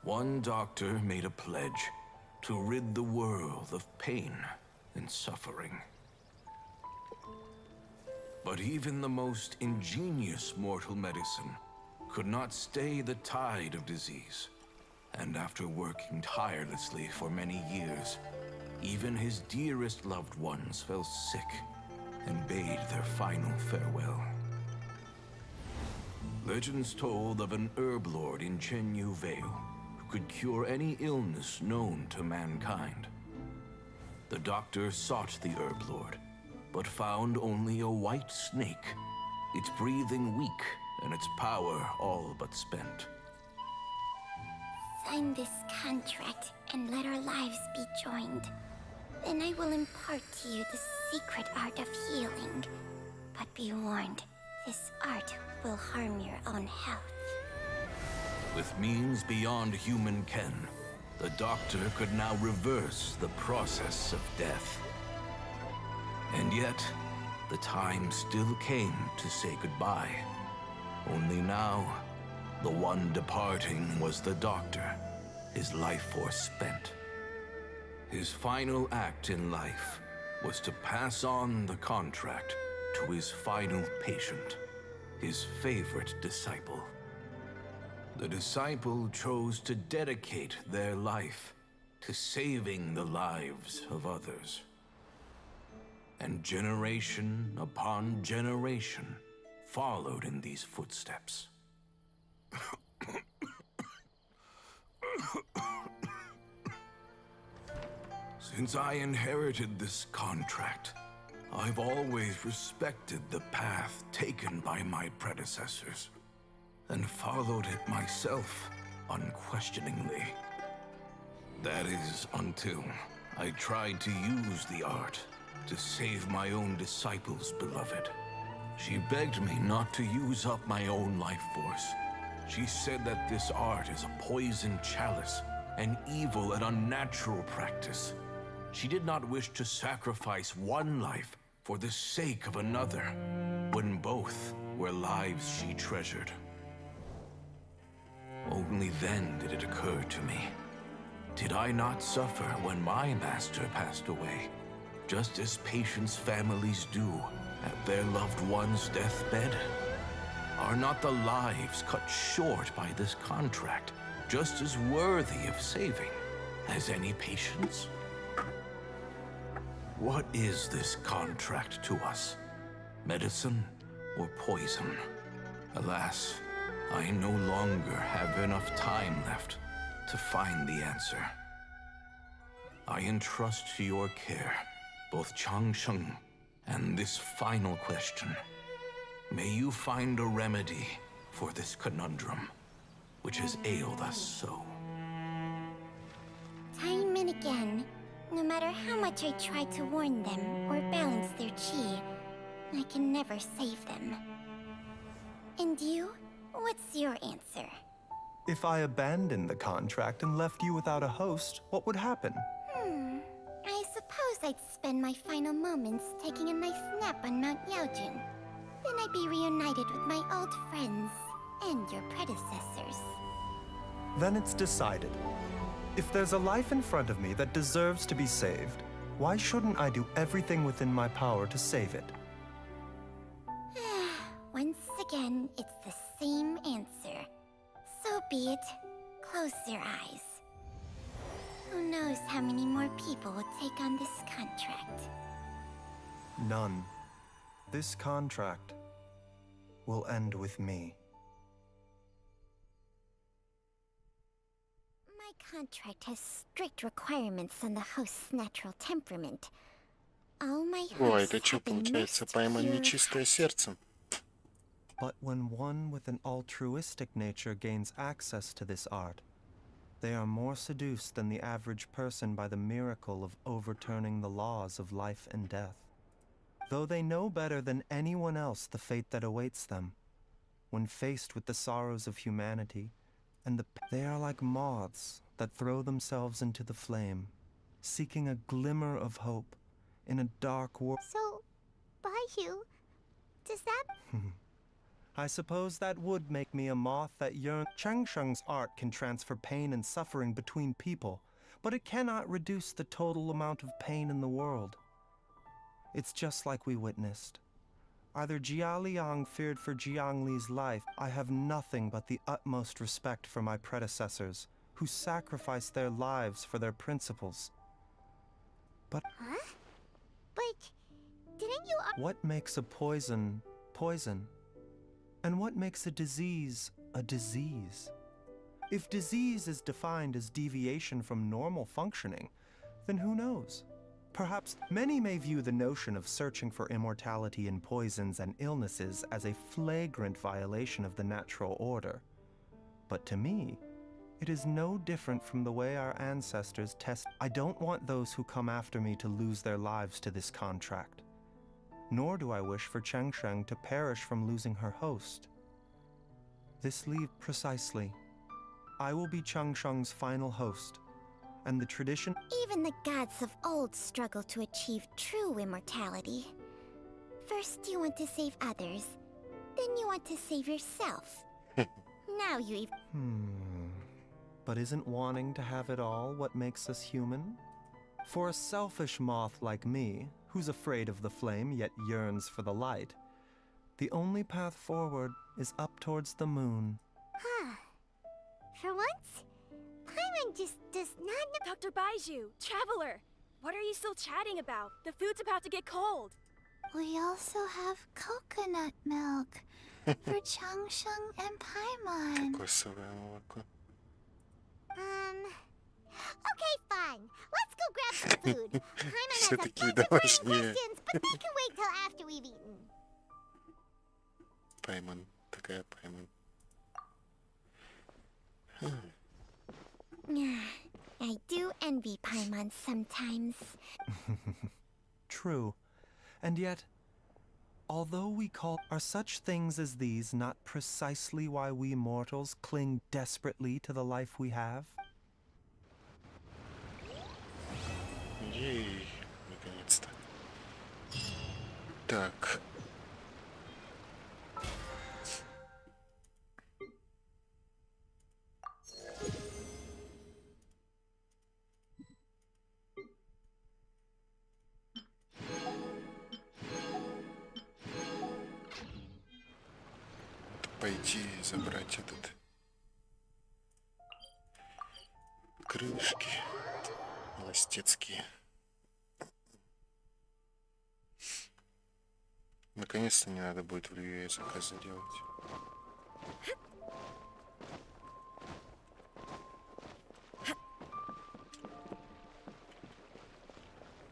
one doctor made a pledge to rid the world of pain and suffering. But even the most ingenious mortal medicine could not stay the tide of disease. And after working tirelessly for many years, even his dearest loved ones fell sick and bade their final farewell. Legends told of an herb lord in Chenyu Vale who could cure any illness known to mankind. The doctor sought the herb lord, but found only a white snake, its breathing weak and its power all but spent. Sign this contract and let our lives be joined. Then I will impart to you the secret art of healing. But be warned, this art will harm your own health. With means beyond human ken, the doctor could now reverse the process of death. And yet, the time still came to say goodbye. Only now, the one departing was the doctor, his life force spent. His final act in life was to pass on the contract to his final patient, his favorite disciple. The disciple chose to dedicate their life to saving the lives of others. And generation upon generation followed in these footsteps. Since I inherited this contract, I've always respected the path taken by my predecessors, and followed it myself unquestioningly. That is until I tried to use the art to save my own disciple's beloved. She begged me not to use up my own life force. She said that this art is a poison chalice, an evil and unnatural practice. She did not wish to sacrifice one life for the sake of another, when both were lives she treasured. Only then did it occur to me. Did I not suffer when my master passed away, just as patients' families do at their loved one's deathbed? Are not the lives cut short by this contract just as worthy of saving as any patients? What is this contract to us? Medicine or poison? Alas, I no longer have enough time left to find the answer. I entrust to your care both Changsheng and this final question. May you find a remedy for this conundrum, which has ailed us so. Time and again, no matter how much I try to warn them or balance their chi, I can never save them. And you? What's your answer? If I abandoned the contract and left you without a host, what would happen? I suppose I'd spend my final moments taking a nice nap on Mount Yaojun. Then I'd be reunited with my old friends and your predecessors. Then it's decided. If there's a life in front of me that deserves to be saved, why shouldn't I do everything within my power to save it? Once again, it's the same answer. So be it. Close your eyes. Who knows how many more people will take on this contract? None. This contract will end with me. My contract has strict requirements on the host's natural temperament. All my Ой, hosts это что have been получается? most Пойман pure. нечистое сердцем. But when one with an altruistic nature gains access to this art, they are more seduced than the average person by the miracle of overturning the laws of life and death. Though they know better than anyone else the fate that awaits them, when faced with the sorrows of humanity, they are like moths that throw themselves into the flame, seeking a glimmer of hope in a dark world. So, Baihu, does that... I suppose that would make me a moth that yearns. Changsheng's art can transfer pain and suffering between people, but it cannot reduce the total amount of pain in the world. It's just like we witnessed. Either Jia Liang feared for Jiang Li's life. I have nothing but the utmost respect for my predecessors, who sacrificed their lives for their principles. But... Huh? But... didn't you... What makes a poison, poison? And what makes a disease a disease? If disease is defined as deviation from normal functioning, then who knows? Perhaps many may view the notion of searching for immortality in poisons and illnesses as a flagrant violation of the natural order. But to me, it is no different from the way our ancestors test. I don't want those who come after me to lose their lives to this contract. Nor do I wish for Changsheng to perish from losing her host. This leaves precisely. I will be Changsheng's final host, and the tradition— Even the gods of old struggle to achieve true immortality. First you want to save others, then you want to save yourself. Now you even— But isn't wanting to have it all what makes us human? For a selfish moth like me, who's afraid of the flame yet yearns for the light, the only path forward is up towards the moon. Huh. For once, Paimon just does not know— Dr. Baiju, Traveler, what are you still chatting about? The food's about to get cold. We also have coconut milk for Changsheng and Paimon. Кокосовое молоко. Okay, fine. Let's go grab some food. Paimon has a Всё-таки bunch of burning домашнее. questions, but they can wait till after we've eaten. Пайман. Такая Пайман. I do envy Paimon sometimes. True. And yet, although we are such things as these not precisely why we mortals cling desperately to the life we have? Ей, наконец-то. Так. Пойти и забрать этот крылышки эластицкие. Наконец-то не надо будет в Львиве заказы делать.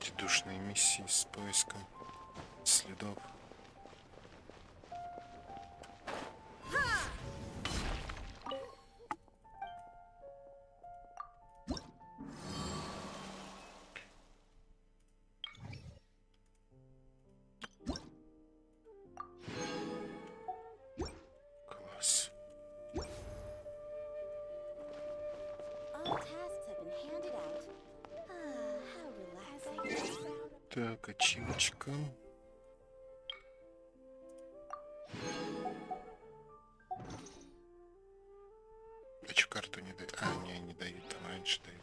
Эти душные миссии с поиском следов. Класс. All tasks have been handed out. How relaxing. Так, ачивочка. А чё карту не дают? А, мне не дают, там раньше дают.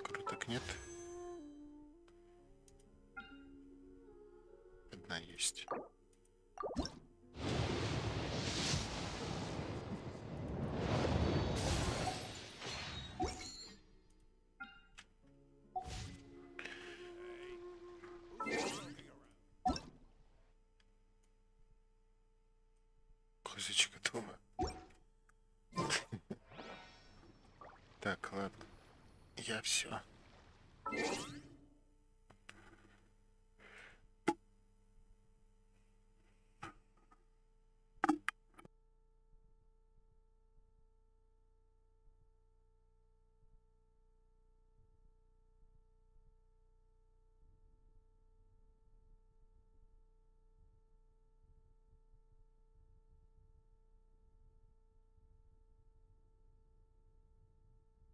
Круток нет. Одна есть. Козочка готова. Так, ладно. Я все.